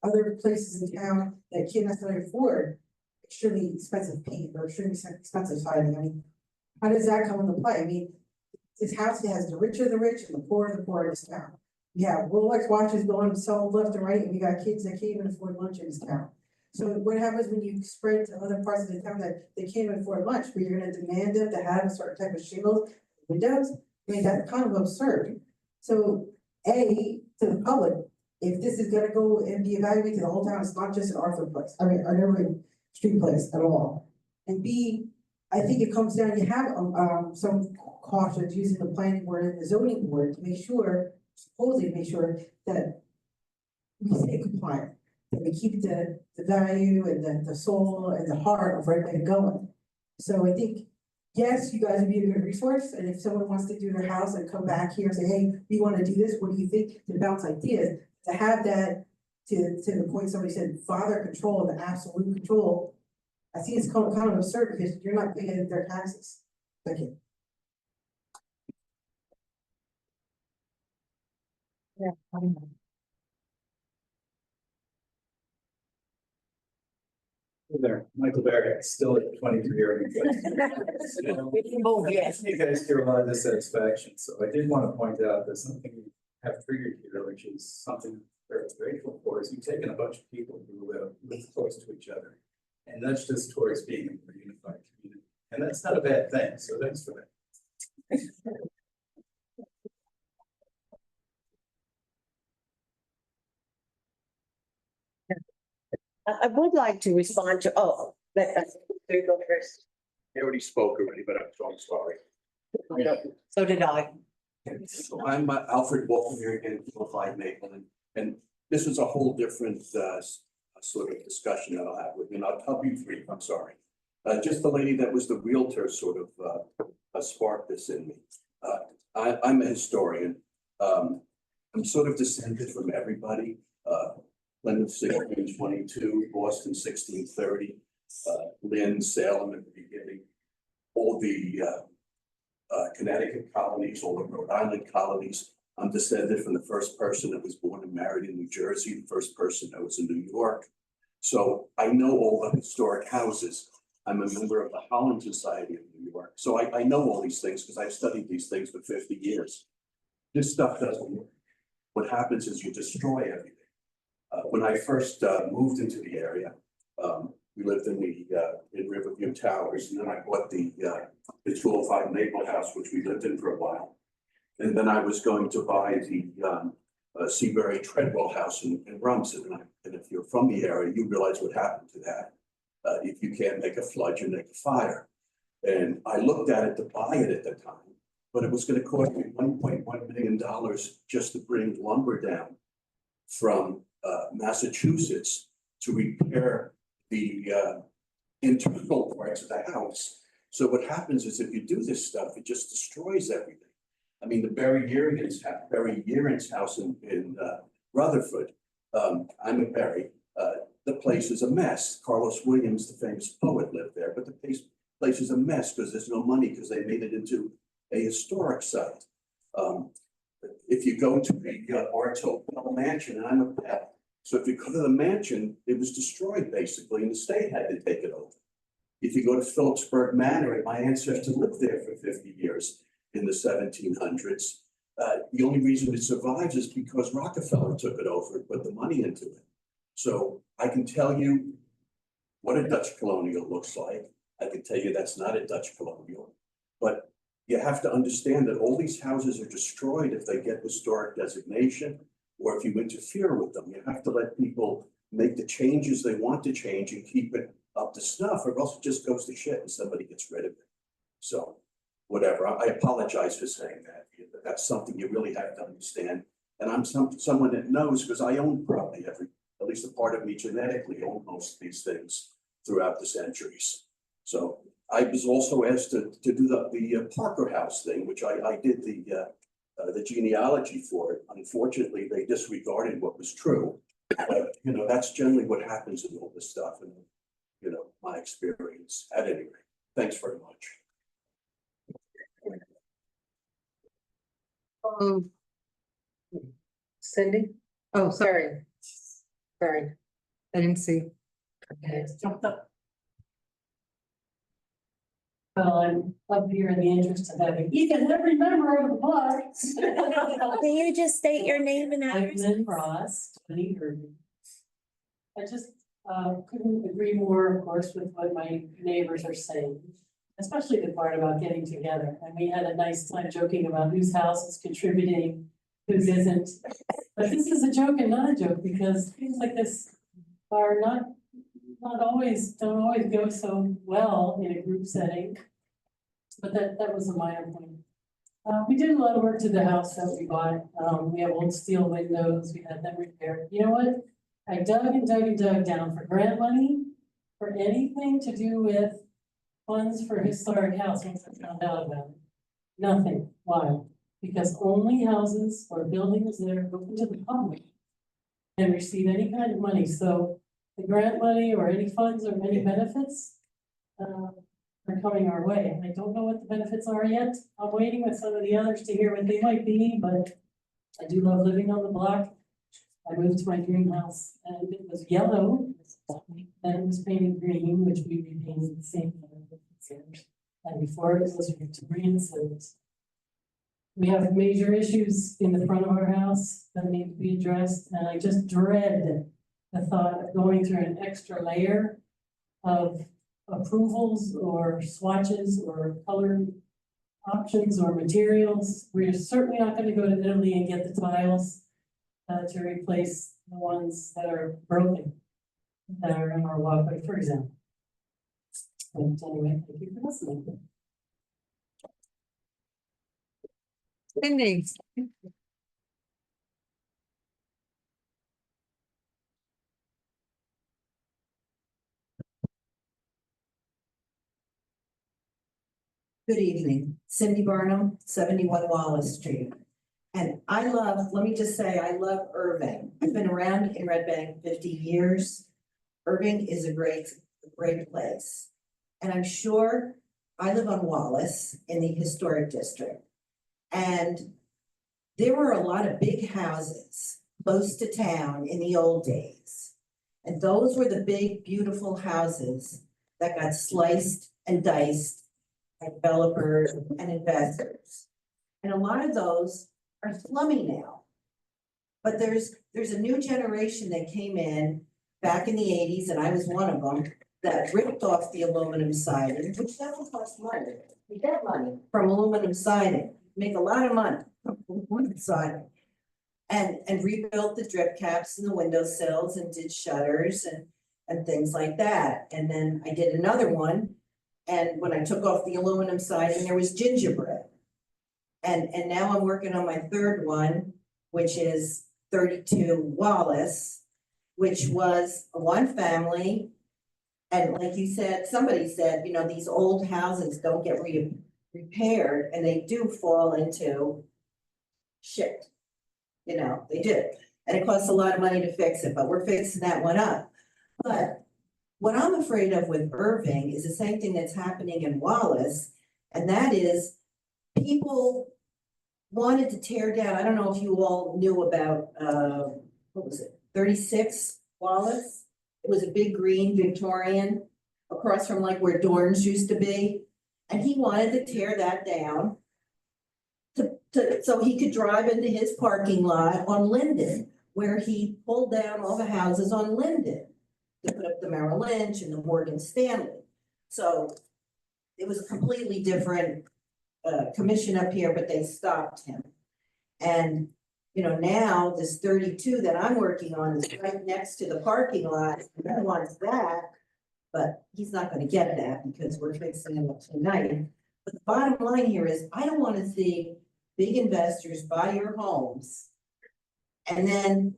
S11: other places in town that can't necessarily afford extremely expensive paint or extremely expensive siding? I mean, how does that come into play? I mean, this house has the rich of the rich and the poor of the poor in this town. We have Rolex watches going sold left and right, and we got kids that can't even afford lunch in this town. So what happens when you spread to other parts of the town that they can't even afford lunch, where you're gonna demand them to have a certain type of shingles, windows? I mean, that's kind of absurd. So to the public, if this is gonna go and be evaluated the whole town, it's not just an Arthur Place, I mean, an Irving Street Place at all. And B, I think it comes down, you have, some cautions using the planning board and the zoning board to make sure, supposedly make sure that we stay compliant, that we keep the value and the soul and the heart of Red Bank going. So I think, yes, you guys would be a good resource, and if someone wants to do their house and come back here and say, hey, we wanna do this, what do you think, to bounce ideas, to have that, to the point somebody said, father control, the absolute control. I think it's kind of absurd because you're not paying their taxes. Thank you.
S1: Yeah.
S12: Hey there, Michael Barrett, still at 23 Irving Place.
S2: We can move, yes.
S12: You guys hear a lot of dissatisfaction, so I did want to point out that something you have triggered here, which is something very grateful for, is you've taken a bunch of people who live close to each other and nudged us towards being a more unified community. And that's not a bad thing, so thanks for that.
S2: I would like to respond to, there you go first.
S10: I already spoke already, but I'm sorry.
S2: So did I.
S10: So I'm Alfred Walker here again, 405 Maple, and this is a whole different sort of discussion that I'll have with you, and I'll be brief, I'm sorry. Just the lady that was the realtor sort of sparked this in me. I'm a historian. I'm sort of descended from everybody. London 1622, Boston 1630, Lynn, Salem at the beginning, all the Connecticut colonies, all the Rhode Island colonies. I'm descended from the first person that was born and married in New Jersey, the first person that was in New York. So I know all the historic houses. I'm a member of the Holland Society of New York. So I know all these things because I've studied these things for 50 years. This stuff doesn't work. What happens is you destroy everything. When I first moved into the area, we lived in Riverview Towers, and then I bought the 205 Maple House, which we lived in for a while. And then I was going to buy the Seabury Treadwell House in Rumson. And if you're from the area, you realize what happened to that. If you can't make a flood, you make a fire. And I looked at it to buy it at the time, but it was going to cost me $1.1 million just to bring lumber down from Massachusetts to repair the internal parts of the house. So what happens is if you do this stuff, it just destroys everything. I mean, the Barry Yearan's house in Rutherford, I'm a Barry, the place is a mess. Carlos Williams, the famous poet, lived there, but the place is a mess because there's no money because they made it into a historic site. If you go to the Bartow Mansion, and I'm a pet, so if you go to the mansion, it was destroyed basically, and the state had to take it over. If you go to Phillipsburg Manor, and my ancestors lived there for 50 years in the 1700s, the only reason it survives is because Rockefeller took it over and put the money into it. So I can tell you what a Dutch colonial looks like. I can tell you that's not a Dutch colonial, but you have to understand that all these houses are destroyed if they get historic designation or if you interfere with them. You have to let people make the changes they want to change and keep it up to snuff, or else it just goes to shit and somebody gets rid of it. So whatever, I apologize for saying that. That's something you really have to understand. And I'm someone that knows because I own probably at least a part of me genetically owned most of these things throughout the centuries. So I was also asked to do the Parker House thing, which I did the genealogy for it. Unfortunately, they disregarded what was true. But, you know, that's generally what happens in all this stuff and, you know, my experience at any rate. Thanks very much.
S1: Cindy? Oh, sorry. Sorry. I didn't see.
S3: Okay, jumped up. Well, I'm up here in the interest of having each and every member of the board.
S2: Can you just state your name and
S3: I'm
S2: address?
S3: Lynn Ross, 20 Irving. I just couldn't agree more, of course, with what my neighbors are saying, especially the part about getting together. And we had a nice time joking about whose house is contributing, whose isn't. But this is a joke and not a joke because things like this are not don't always go so well in a group setting. But that was a minor point. We did a lot of work to the house that we bought. We have old steel windows, we had them repaired. You know what? I dug and dug and dug down for grant money, for anything to do with funds for historic house, once I found out about it. Nothing. Why? Because only houses or buildings that are open to the public can receive any kind of money. So the grant money or any funds or any benefits are coming our way. I don't know what the benefits are yet. I'm waiting with some of the others to hear what they might be, but I do love living on the block. I moved to my dream house and it was yellow, and it was painted green, which we repainted the same color. And before it was Victorian, so we have major issues in the front of our house that need to be addressed, and I just dread the thought of going through an extra layer of approvals or swatches or color options or materials. We're certainly not gonna go to Italy and get the tiles to replace the ones that are broken, that are in our walkway, for example. But anyway, thank you for listening.
S1: Cindy.
S15: Good evening, Cindy Barnum, 71 Wallace Street. And I love, let me just say, I love Irving. I've been around in Red Bank 50 years. Irving is a great place. And I'm sure, I live on Wallace in the historic district. And there were a lot of big houses close to town in the old days. And those were the big, beautiful houses that got sliced and diced by developers and investors. And a lot of those are slummy now. But there's a new generation that came in back in the 80s, and I was one of them, that ripped off the aluminum siding, which doesn't cost money. You get money from aluminum siding, make a lot of money from aluminum siding. And rebuilt the drip caps and the windowsills and did shutters and things like that. And then I did another one. And when I took off the aluminum siding, there was gingerbread. And now I'm working on my third one, which is 32 Wallace, which was a one family. And like you said, somebody said, you know, these old houses don't get repaired and they do fall into shit. You know, they do. And it costs a lot of money to fix it, but we're fixing that one up. But what I'm afraid of with Irving is the same thing that's happening in Wallace. And that is people wanted to tear down. I don't know if you all knew about, what was it? 36 Wallace. It was a big green Victorian across from like where Dorns used to be. And he wanted to tear that down so he could drive into his parking lot on Linden, where he pulled down all the houses on Linden to put up the Merrill Lynch and the Morgan Stanley. So it was a completely different commission up here, but they stopped him. And you know, now this 32 that I'm working on is right next to the parking lot. He wants that, but he's not gonna get that because we're fixing it up tonight. But the bottom line here is I don't wanna see big investors buy your homes and then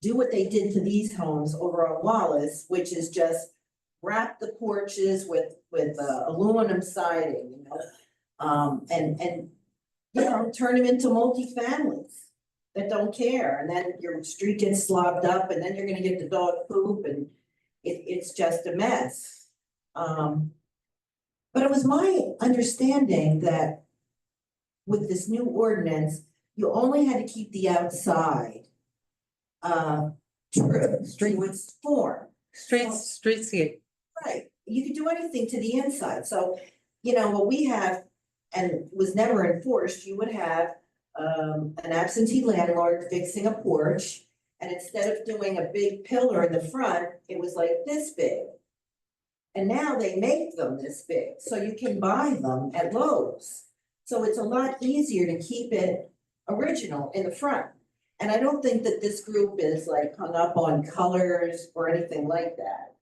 S15: do what they did to these homes over on Wallace, which is just wrap the porches with aluminum siding, you know, and you know, turn them into multifamilies that don't care, and then your street gets slobbed up, and then you're gonna get the dog poop, and it's just a mess. But it was my understanding that with this new ordinance, you only had to keep the outside true to its form.
S1: Streetscape.
S15: Right, you could do anything to the inside, so, you know, what we have, and was never enforced, you would have an absentee landlord fixing a porch, and instead of doing a big pillar in the front, it was like this big. And now they make them this big, so you can buy them at Lowe's. So it's a lot easier to keep it original in the front. And I don't think that this group is like hung up on colors or anything like that.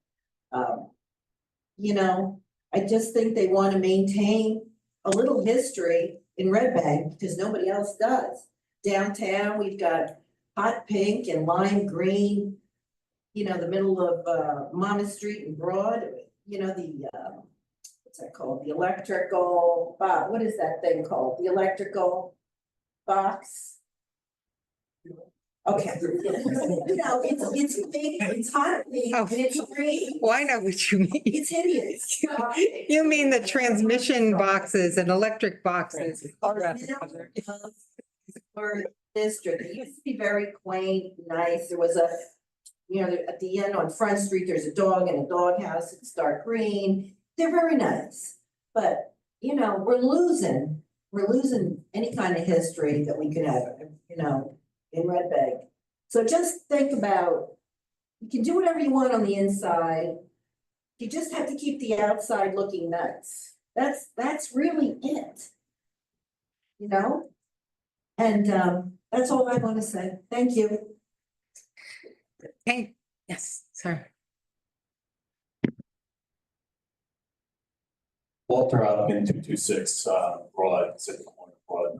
S15: You know, I just think they want to maintain a little history in Red Bank because nobody else does. Downtown, we've got hot pink and lime green. You know, the middle of Monmouth Street and Broad, you know, what's that called? The electrical, what is that thing called? The electrical box? Okay. You know, it's big, it's hot pink,
S1: Oh.
S15: and it's green.
S1: Well, I know what you mean.
S15: It's hideous.
S1: You mean the transmission boxes and electric boxes.
S15: Or district, it used to be very quaint, nice, there was you know, at the end on Front Street, there's a dog and a dog house, it's dark green, they're very nice. But, you know, we're losing any kind of history that we could have, you know, in Red Bank. So just think about, you can do whatever you want on the inside. You just have to keep the outside looking nice. That's really it. You know? And that's all I want to say. Thank you.
S1: Hey, yes, sir.
S12: Walter, I'm in 226, Broad, City Corner, Broad.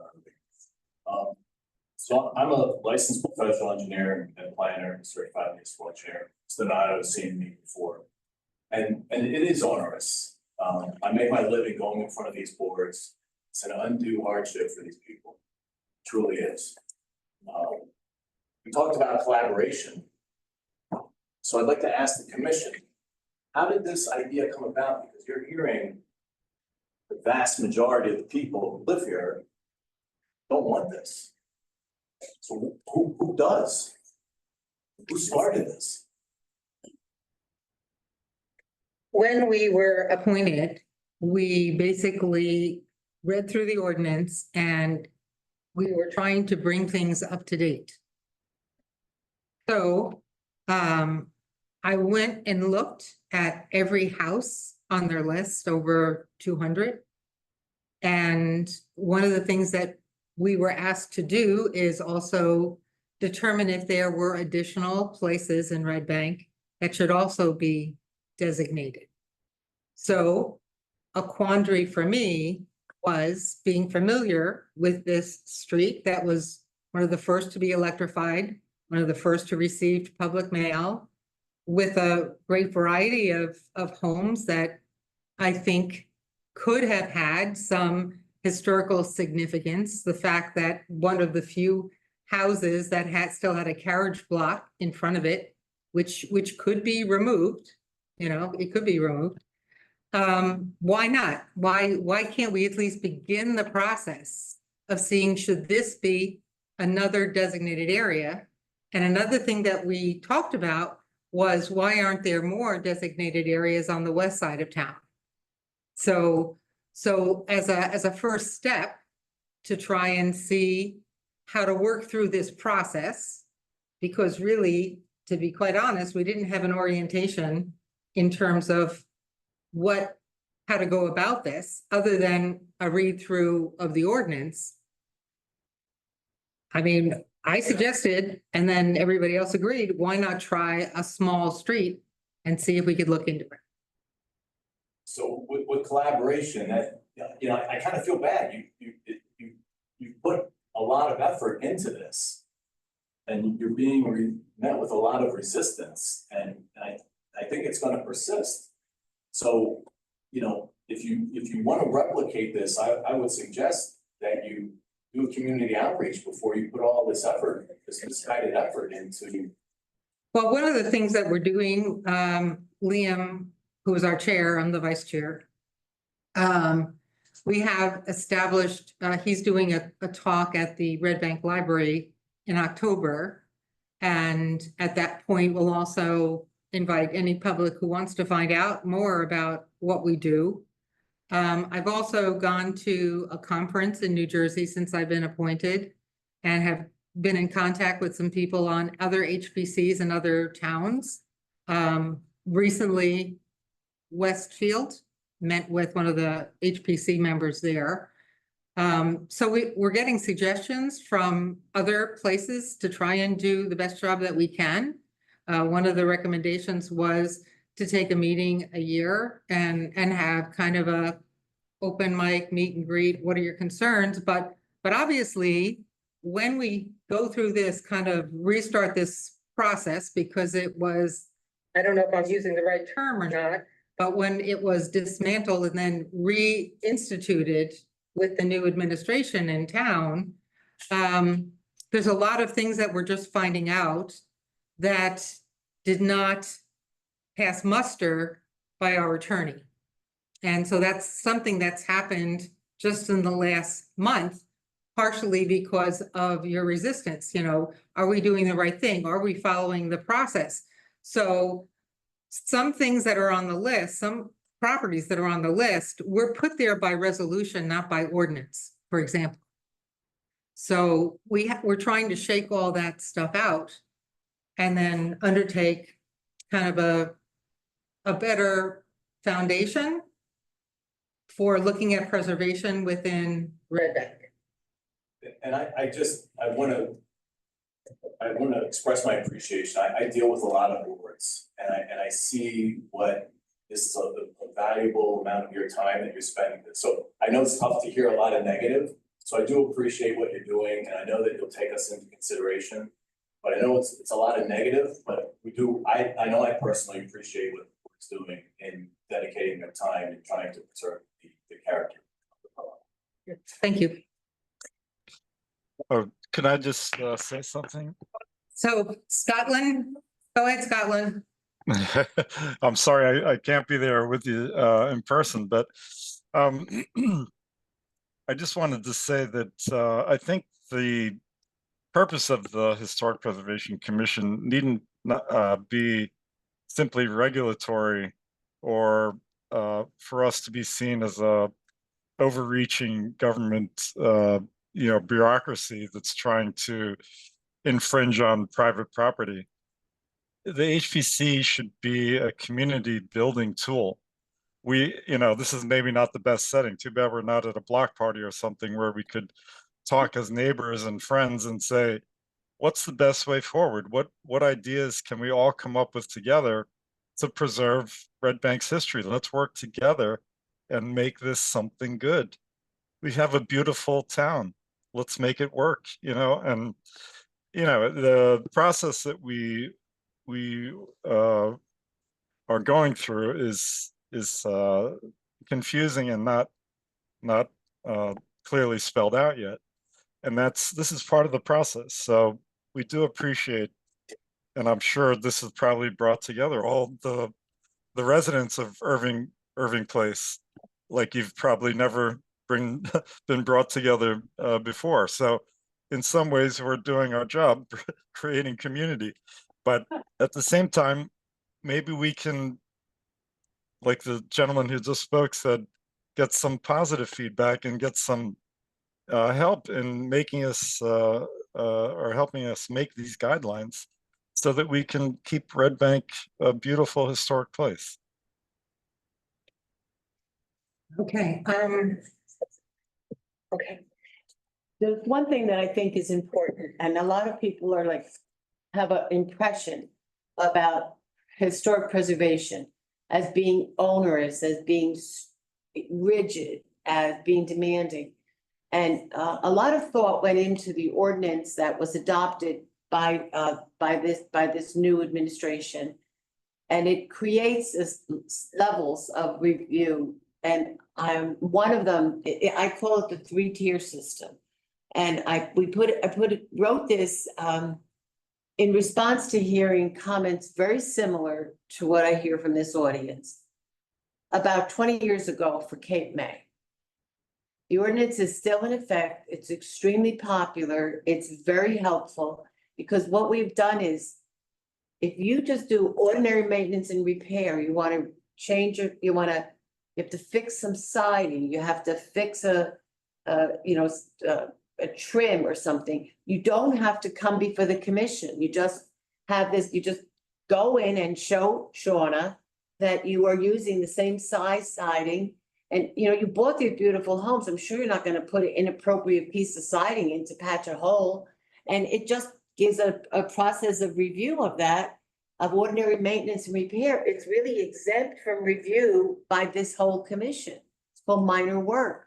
S12: So I'm a licensed professional engineer and planner, certified municipal chair. Donato has seen me before. And it is onerous. I make my living going in front of these boards. It's an undue hardship for these people. It truly is. We talked about collaboration. So I'd like to ask the commission, how did this idea come about? Because you're hearing the vast majority of the people who live here don't want this. So who does? Who started this?
S1: When we were appointed, we basically read through the ordinance and we were trying to bring things up to date. So, I went and looked at every house on their list, over 200. And one of the things that we were asked to do is also determine if there were additional places in Red Bank that should also be designated. So a quandary for me was being familiar with this street that was one of the first to be electrified, one of the first to receive public mail, with a great variety of homes that I think could have had some historical significance. The fact that one of the few houses that still had a carriage block in front of it, which could be removed, you know, it could be removed. Why not? Why can't we at least begin the process of seeing, should this be another designated area? And another thing that we talked about was, why aren't there more designated areas on the west side of town? So as a first step to try and see how to work through this process, because really, to be quite honest, we didn't have an orientation in terms of how to go about this, other than a read through of the ordinance. I mean, I suggested, and then everybody else agreed, why not try a small street and see if we could look into it?
S12: So with collaboration, that, you know, I kind of feel bad. You put a lot of effort into this. And you're being met with a lot of resistance, and I think it's going to persist. So, you know, if you want to replicate this, I would suggest that you do a community outreach before you put all this effort, this misguided effort into.
S1: Well, one of the things that we're doing, Liam, who is our chair, I'm the vice chair. We have established, he's doing a talk at the Red Bank Library in October. And at that point, we'll also invite any public who wants to find out more about what we do. I've also gone to a conference in New Jersey since I've been appointed, and have been in contact with some people on other HPCs and other towns. Recently, Westfield met with one of the HPC members there. So we're getting suggestions from other places to try and do the best job that we can. One of the recommendations was to take a meeting a year and have kind of a open mic, meet and greet, what are your concerns? But obviously, when we go through this kind of restart this process, because it was, I don't know if I'm using the right term or not, but when it was dismantled and then reinstituted with the new administration in town, there's a lot of things that we're just finding out that did not pass muster by our attorney. And so that's something that's happened just in the last month, partially because of your resistance. You know, are we doing the right thing? Are we following the process? So some things that are on the list, some properties that are on the list, were put there by resolution, not by ordinance, for example. So we're trying to shake all that stuff out and then undertake kind of a better foundation for looking at preservation within Red Bank.
S16: And I wanna express my appreciation. I deal with a lot of boards and I see what is a valuable amount of your time that you're spending. So I know it's tough to hear a lot of negative, so I do appreciate what you're doing and I know that you'll take us into consideration. But I know it's a lot of negative, but I know I personally appreciate what the board's doing in dedicating their time and trying to preserve the character of the property.
S1: Thank you.
S5: Oh, could I just say something?
S1: So Scotland, go ahead, Scotland.
S5: I'm sorry, I can't be there with you in person, but I just wanted to say that I think the purpose of the Historic Preservation Commission needn't be simply regulatory or for us to be seen as a overreaching government bureaucracy that's trying to infringe on private property. The HPC should be a community building tool. This is maybe not the best setting. Too bad we're not at a block party or something where we could talk as neighbors and friends and say, what's the best way forward? What ideas can we all come up with together to preserve Red Bank's history? Let's work together and make this something good. We have a beautiful town. Let's make it work, and the process that we are going through is confusing and not clearly spelled out yet. And this is part of the process. So we do appreciate, and I'm sure this has probably brought together all the residents of Irving Place, like you've probably never been brought together before. So in some ways we're doing our job, creating community. But at the same time, maybe we can, like the gentleman who just spoke said, get some positive feedback and get some help in making us or helping us make these guidelines so that we can keep Red Bank a beautiful historic place.
S1: Okay.
S2: Okay. There's one thing that I think is important, and a lot of people are have an impression about historic preservation as being onerous, as being rigid, as being demanding. And a lot of thought went into the ordinance that was adopted by this new administration. And it creates levels of review. And one of them, I call it the 3-tier system. And I wrote this in response to hearing comments very similar to what I hear from this audience about 20 years ago for Cape May. The ordinance is still in effect. It's extremely popular. It's very helpful because what we've done is if you just do ordinary maintenance and repair, you want to change it, you have to fix some siding, you have to fix a trim or something. You don't have to come before the commission. You just go in and show Shauna that you are using the same size siding. And you bought these beautiful homes. I'm sure you're not going to put an inappropriate piece of siding in to patch a hole. And it just gives a process of review of that. of ordinary maintenance and repair, it's really exempt from review by this whole commission. It's called minor work.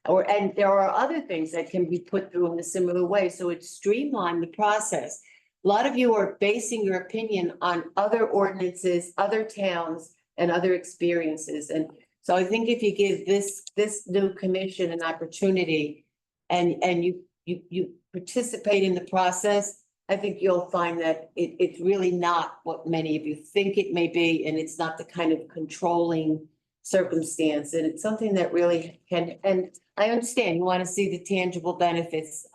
S2: And there are other things that can be put through in a similar way, so it streamlined the process. A lot of you are basing your opinion on other ordinances, other towns, and other experiences. And so I think if you give this new commission an opportunity and you participate in the process, I think you'll find that it's really not what many of you think it may be, and it's not the kind of controlling circumstance, and it's something that really can, and I understand you want to see the tangible benefits.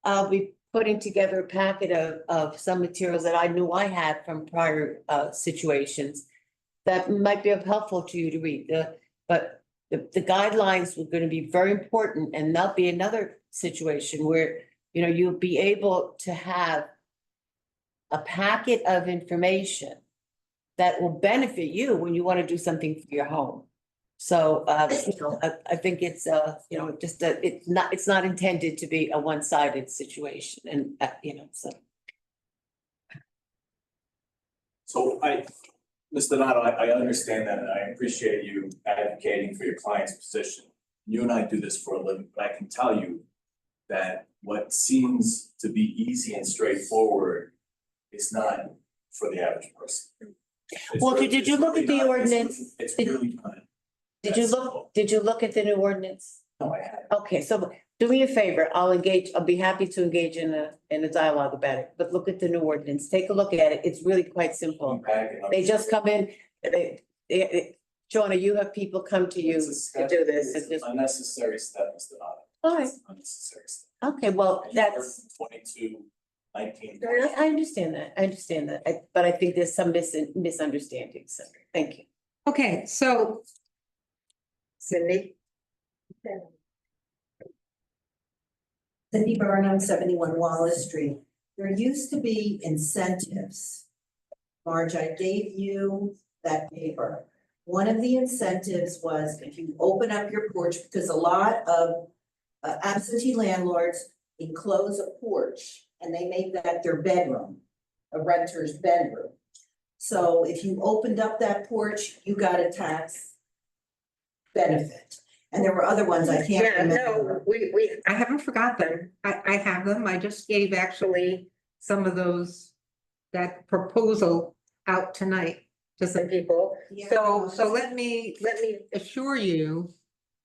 S2: I'll be putting together a packet of some materials that I knew I had from prior situations that might be helpful to you to read. But the guidelines were going to be very important, and there'll be another situation where, you know, you'll be able to have a packet of information that will benefit you when you want to do something for your home. So, you know, I think it's, you know, just that it's not intended to be a one-sided situation, and, you know, so.
S16: So Ms. Donato, I understand that, and I appreciate you advocating for your client's position. You and I do this for a living, but I can tell you that what seems to be easy and straightforward is not for the average person.
S2: Well, did you look at the ordinance?
S16: It's really not.
S2: Did you look at the new ordinance?
S16: No, I haven't.
S2: Okay, so do me a favor, I'll be happy to engage in a dialogue about it, but look at the new ordinance, take a look at it, it's really quite simple. They just come in, Joanna, you have people come to you to do this.
S16: It's an unnecessary step, Ms. Donato.
S2: All right.
S16: It's an unnecessary step.
S2: Okay, well, that's,
S16: 22-19.
S2: I understand that, but I think there's some misunderstandings, so, thank you.
S1: Okay, so Cindy?
S15: Cindy Burnham, 71 Wallace Street. There used to be incentives. Marge, I gave you that paper. One of the incentives was if you open up your porch, because a lot of absentee landlords enclose a porch and they make that their bedroom, a renter's bedroom. So if you opened up that porch, you got a tax benefit. And there were other ones I can't
S1: Yeah,
S15: remember.
S1: no, I haven't forgot them. I have them. I just gave actually some of those, that proposal out tonight to some people. So let me assure you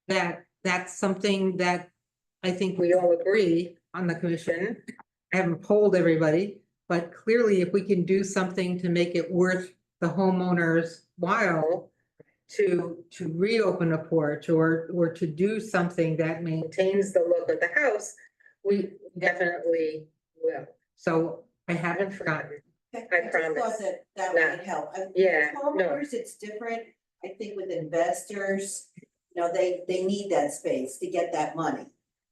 S1: that that's something that I think we all agree on the commission. I haven't polled everybody, but clearly if we can do something to make it worth the homeowner's while to reopen a porch or to do something that maintains the look of the house, we definitely will. So I haven't forgotten.
S15: Okay,
S1: I
S15: just
S1: promise.
S15: thought that would help.
S1: Yeah, no.
S15: Homeowners, it's different. I think with investors, you know, they need that space to get that money.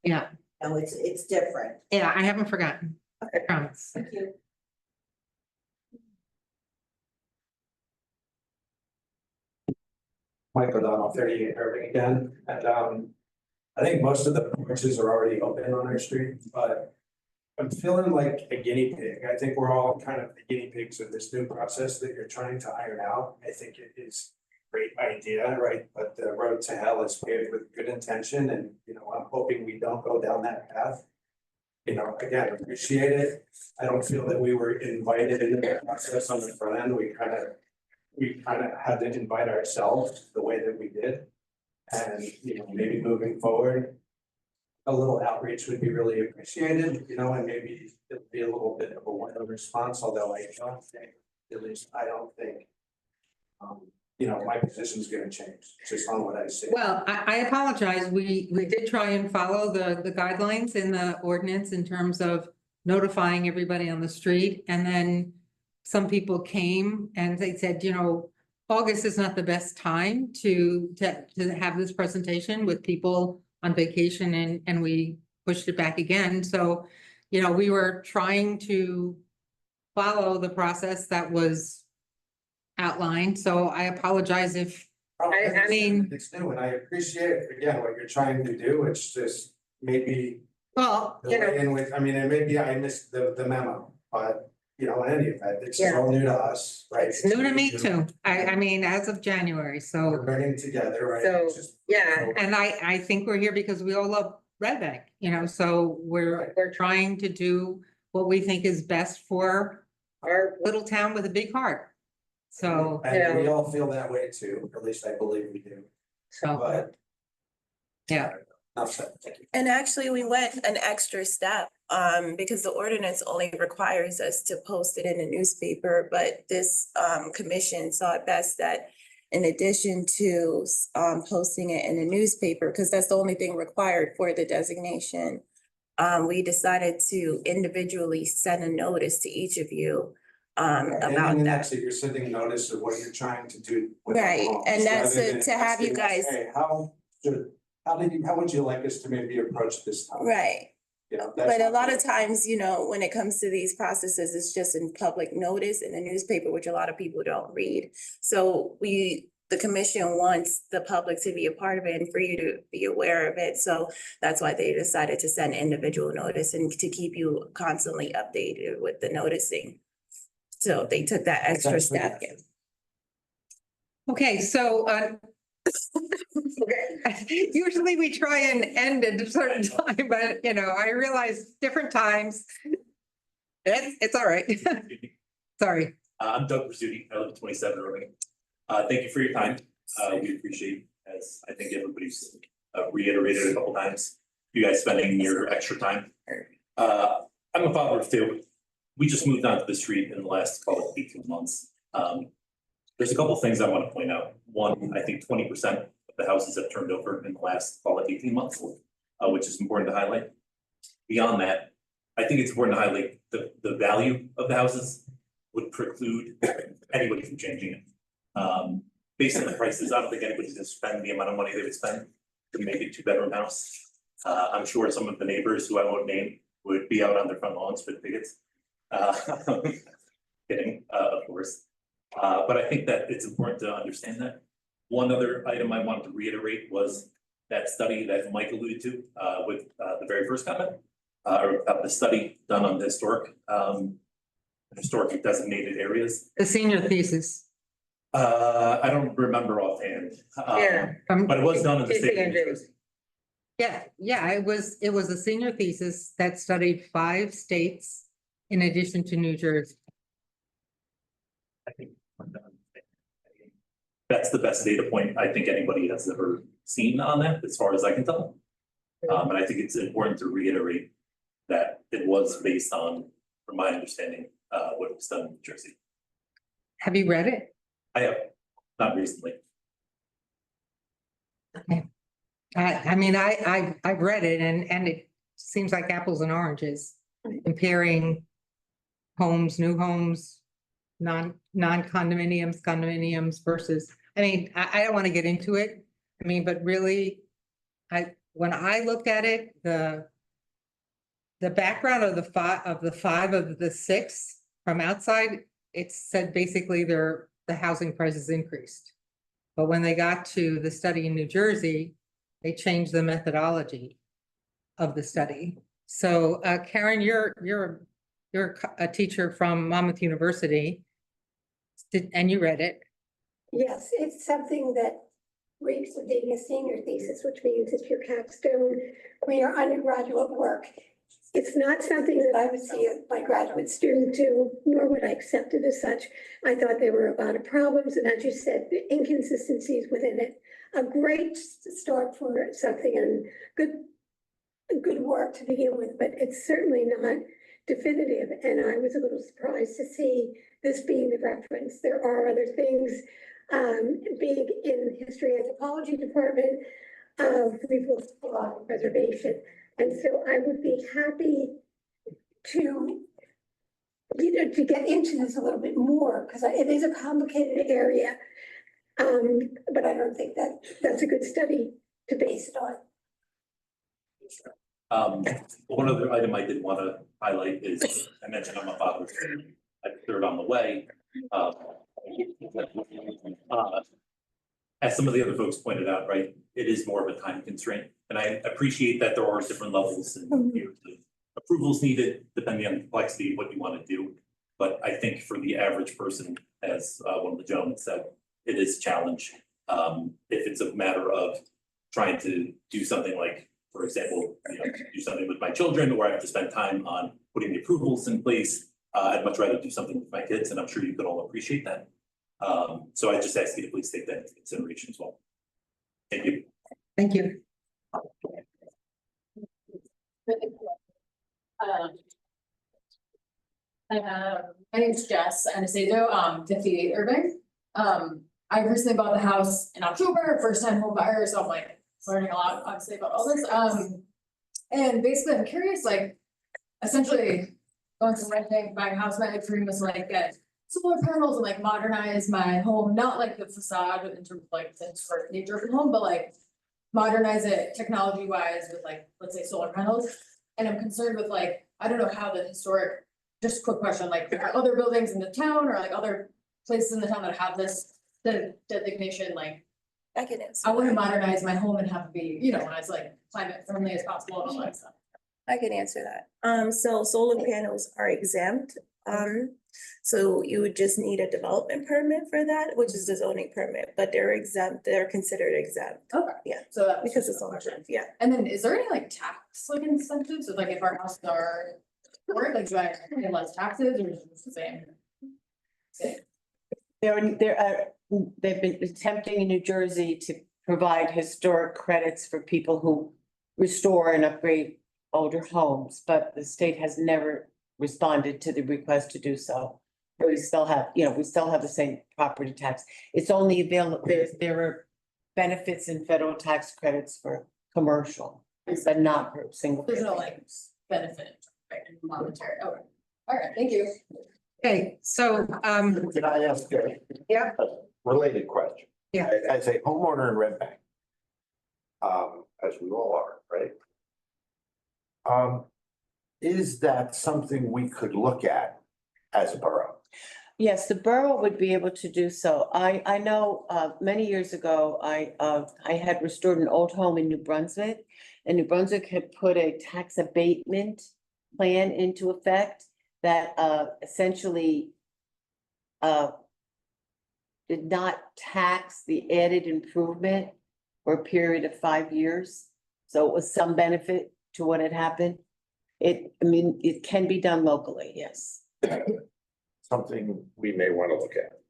S1: Yeah,
S15: No, it's different.
S1: yeah, I haven't forgotten. I promise.
S15: Thank you.
S7: Mike O'Donnell, 38 Irving again, and I think most of the porches are already open on our street, but I'm feeling like a guinea pig. I think we're all kind of the guinea pigs of this new process that you're trying to iron out. I think it is a great idea, right? But the road to hell is paved with good intention, and you know, I'm hoping we don't go down that path. You know, again, appreciate it. I don't feel that we were invited into the process on the front end. We kind of had to invite ourselves the way that we did. And, you know, maybe moving forward, a little outreach would be really appreciated, you know, and maybe it'll be a little bit of a window response, although I don't think, at least I don't think, you know, my position's gonna change, just on what I see.
S1: Well, I apologize. We did try and follow the guidelines in the ordinance in terms of notifying everybody on the street. And then some people came and they said, you know, August is not the best time to have this presentation with people on vacation, and we pushed it back again. So, you know, we were trying to follow the process that was outlined. So I apologize if, I mean.
S7: It's new, and I appreciate, again, what you're trying to do. It's just maybe
S1: well,
S7: the
S1: you know.
S7: way in which, I mean, and maybe I missed the memo, but you know, in any event, this is all new to us, right?
S1: It's new to me too. I mean, as of January,
S7: We're
S1: so,
S7: learning together, right?
S1: So,
S7: It's just-
S1: yeah, and I think we're here because we all love Red Bank, you know, so we're trying to do what we think is best for our little town with a big heart. So, you
S7: And we
S1: know,
S7: all feel that way too, at least I believe we do,
S1: so,
S7: but.
S1: yeah.
S7: Enough said, thank you.
S4: And actually, we went an extra step, because the ordinance only requires us to post it in the newspaper, but this, commission saw it best that in addition to, posting it in the newspaper, because that's the only thing required for the designation, we decided to individually send a notice to each of you, about
S7: And
S4: that.
S7: that's it, you're sending a notice of what you're trying to do. with the
S4: Right,
S7: homes,
S4: and that's
S7: rather than
S4: to have you
S7: asking us,
S4: guys-
S7: "Hey, how would you like us to maybe approach this time?"
S4: Right.
S7: You know, that's
S4: But a
S7: not
S4: lot
S7: fair.
S4: of times, you know, when it comes to these processes, it's just in public notice in the newspaper, which a lot of people don't read. So the commission wants the public to be a part of it and for you to be aware of it. So that's why they decided to send individual notice and to keep you constantly updated with the noticing. So they took that extra
S7: That's pretty
S4: step.
S1: Okay, so, usually we try and end at a certain time, but you know, I realize different times. It's all right. Sorry.
S16: I'm Doug Rizzuti, I live at 27 Irving. Thank you for your time. We appreciate, as I think everybody's reiterated a couple times, you guys spending your extra time. I'm a father of two. We just moved onto the street in the last, call it 18 months. There's a couple things I want to point out. One, I think 20% of the houses have turned over in the last, call it 18 months, which is important to highlight. Beyond that, I think it's important to highlight the value of the houses would preclude anybody from changing it. Based on the prices, I don't think anybody's gonna spend the amount of money they would spend to make a 2-bedroom house. I'm sure some of the neighbors who I won't name would be out on their front lawns with pickets. Kidding, of course. But I think that it's important to understand that. One other item I wanted to reiterate was that study that Mike alluded to with the very first comment, or about the study done on the historic designated areas.
S1: The senior thesis.
S16: I don't remember offhand.
S1: Yeah.
S16: But it was done in the state of New Jersey.
S1: Yeah, it was a senior thesis that studied 5 states in addition to New Jersey.
S16: I think that's the best data point I think anybody has ever seen on that, as far as I can tell. And I think it's important to reiterate that it was based on, from my understanding, what was done in New Jersey.
S1: Have you read it?
S16: I have, not recently.
S1: I mean, I've read it and it seems like apples and oranges, comparing homes, new homes, non-condominiums, condominiums versus, I mean, I don't want to get into it. I mean, but really, when I look at it, the background of the 5 of the 6 from outside, it said basically the housing prices increased. But when they got to the study in New Jersey, they changed the methodology of the study. So Karen, you're a teacher from Monmouth University. And you read it.
S6: Yes, it's something that reeks of being a senior thesis, which means it's your capstone for your undergraduate work. It's not something that I would see my graduate student do, nor would I accept it as such. I thought there were a lot of problems, and as you said, the inconsistencies within it. A great start for something and good work to begin with, but it's certainly not definitive. And I was a little surprised to see this being the reference. There are other things big in the history anthropology department. We've looked a lot of preservation. And so I would be happy to, to get into this a little bit more, because it is a complicated area. But I don't think that's a good study to base it on.
S16: One other item I did want to highlight is, I mentioned I'm a father, a third on the way. As some of the other folks pointed out, right, it is more of a time constraint. And I appreciate that there are different levels and approvals needed depending on the complexity of what you want to do.
S17: But I think for the average person, as one of the gentlemen said, it is a challenge. If it's a matter of trying to do something like, for example, do something with my children, where I have to spend time on putting the approvals in place. I'd much rather do something with my kids, and I'm sure you could all appreciate that. So I just ask you to please take that into consideration as well. Thank you.
S1: Thank you.
S9: My name's Jess Anastasia, 58 Irving. I recently bought the house in October, first time home buyer, so I'm like learning a lot obviously about all this. And basically I'm curious, like essentially going from renting, buying a house, my dream was like get solar panels and like modernize my home, not like the facade in terms of like the historic nature of the home, but like modernize it technology wise with like, let's say solar panels. And I'm concerned with like, I don't know how the historic, just a quick question, like there are other buildings in the town or like other places in the town that have this designation, like
S4: I can answer.
S9: I want to
S4: that.
S9: modernize my home and have it be, you know, as like climate friendly as possible and all that stuff.
S4: I can answer that. So solar panels are exempt. So you would just need a development permit for that, which is the zoning permit, but they're exempt, they're considered exempt.
S9: Okay.
S4: Yeah.
S9: So that
S4: Because it's all, yeah.
S9: And then is there any like tax like incentives, so like if our houses are, or like do I pay less taxes or is it the same?
S2: They've been attempting in New Jersey to provide historic credits for people who restore and upgrade older homes, but the state has never responded to the request to do so. We still have, we still have the same property tax. It's only available, there are benefits and federal tax credits for commercial, but not for single.
S9: There's no like benefit, right, monetary, okay, all right, thank you.
S1: Okay, so,
S18: Can I ask
S1: yeah,
S18: a related question?
S1: Yeah.
S18: As a homeowner in Red Bank, as we all are, right? Is that something we could look at as a borough?
S2: Yes, the borough would be able to do so. I know, many years ago, I had restored an old home in New Brunswick. And New Brunswick had put a tax abatement plan into effect that, essentially, did not tax the added improvement for a period of 5 years. So it was some benefit to what had happened. It can be done locally, yes.
S18: Something we may want to look at.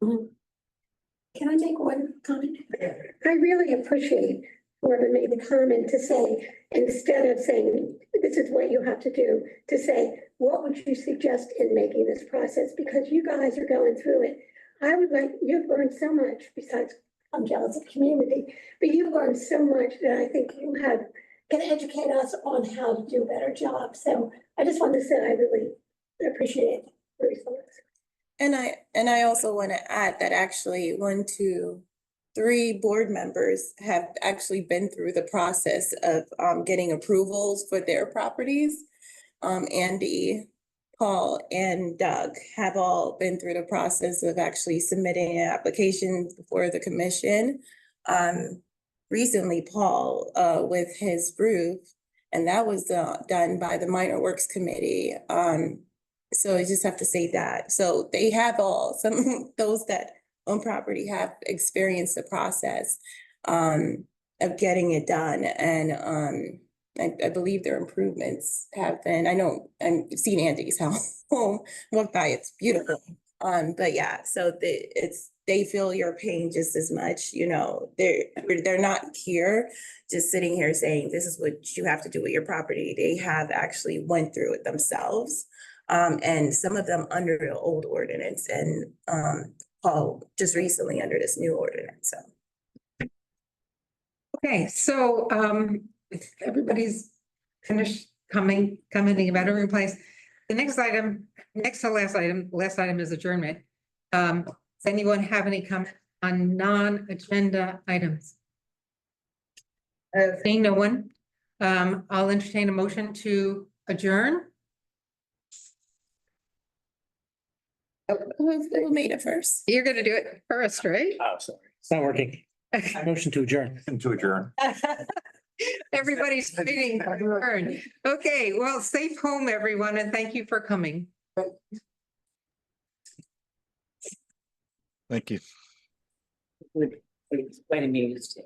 S6: Can I make one comment? I really appreciate whoever made the comment to say, instead of saying, this is what you have to do, to say, what would you suggest in making this process? Because you guys are going through it. I would like, you've learned so much besides, I'm jealous of community, but you've learned so much that I think you can educate us on how to do a better job. So I just wanted to say, I really appreciate the response.
S4: And I also want to add that actually 1, 2, 3 board members have actually been through the process of getting approvals for their properties. Andy, Paul, and Doug have all been through the process of actually submitting an application before the commission. Recently, Paul, with his roof, and that was done by the Minor Works Committee. So I just have to say that. So they have those that own property have experienced the process of getting it done. And I believe their improvements have been, I've seen Andy's house, walked by, it's beautiful. But yeah, so they feel your pain just as much, they're not here just sitting here saying, this is what you have to do with your property. They have actually went through it themselves. And some of them under the old ordinance and Paul just recently under this new ordinance, so.
S1: okay, so, if everybody's finished commenting about every place. The next to last item is adjournment. Does anyone have any comment on non-agenda items? Seeing no one, I'll entertain a motion to adjourn.
S4: Who made it first?
S1: You're gonna do it first, right?
S19: Oh, sorry. It's not working. I motion to adjourn.
S18: To adjourn.
S1: Everybody's waiting for adjourn. Okay, well, safe home, everyone, and thank you for coming.
S5: Thank you.
S2: Would, quite amused.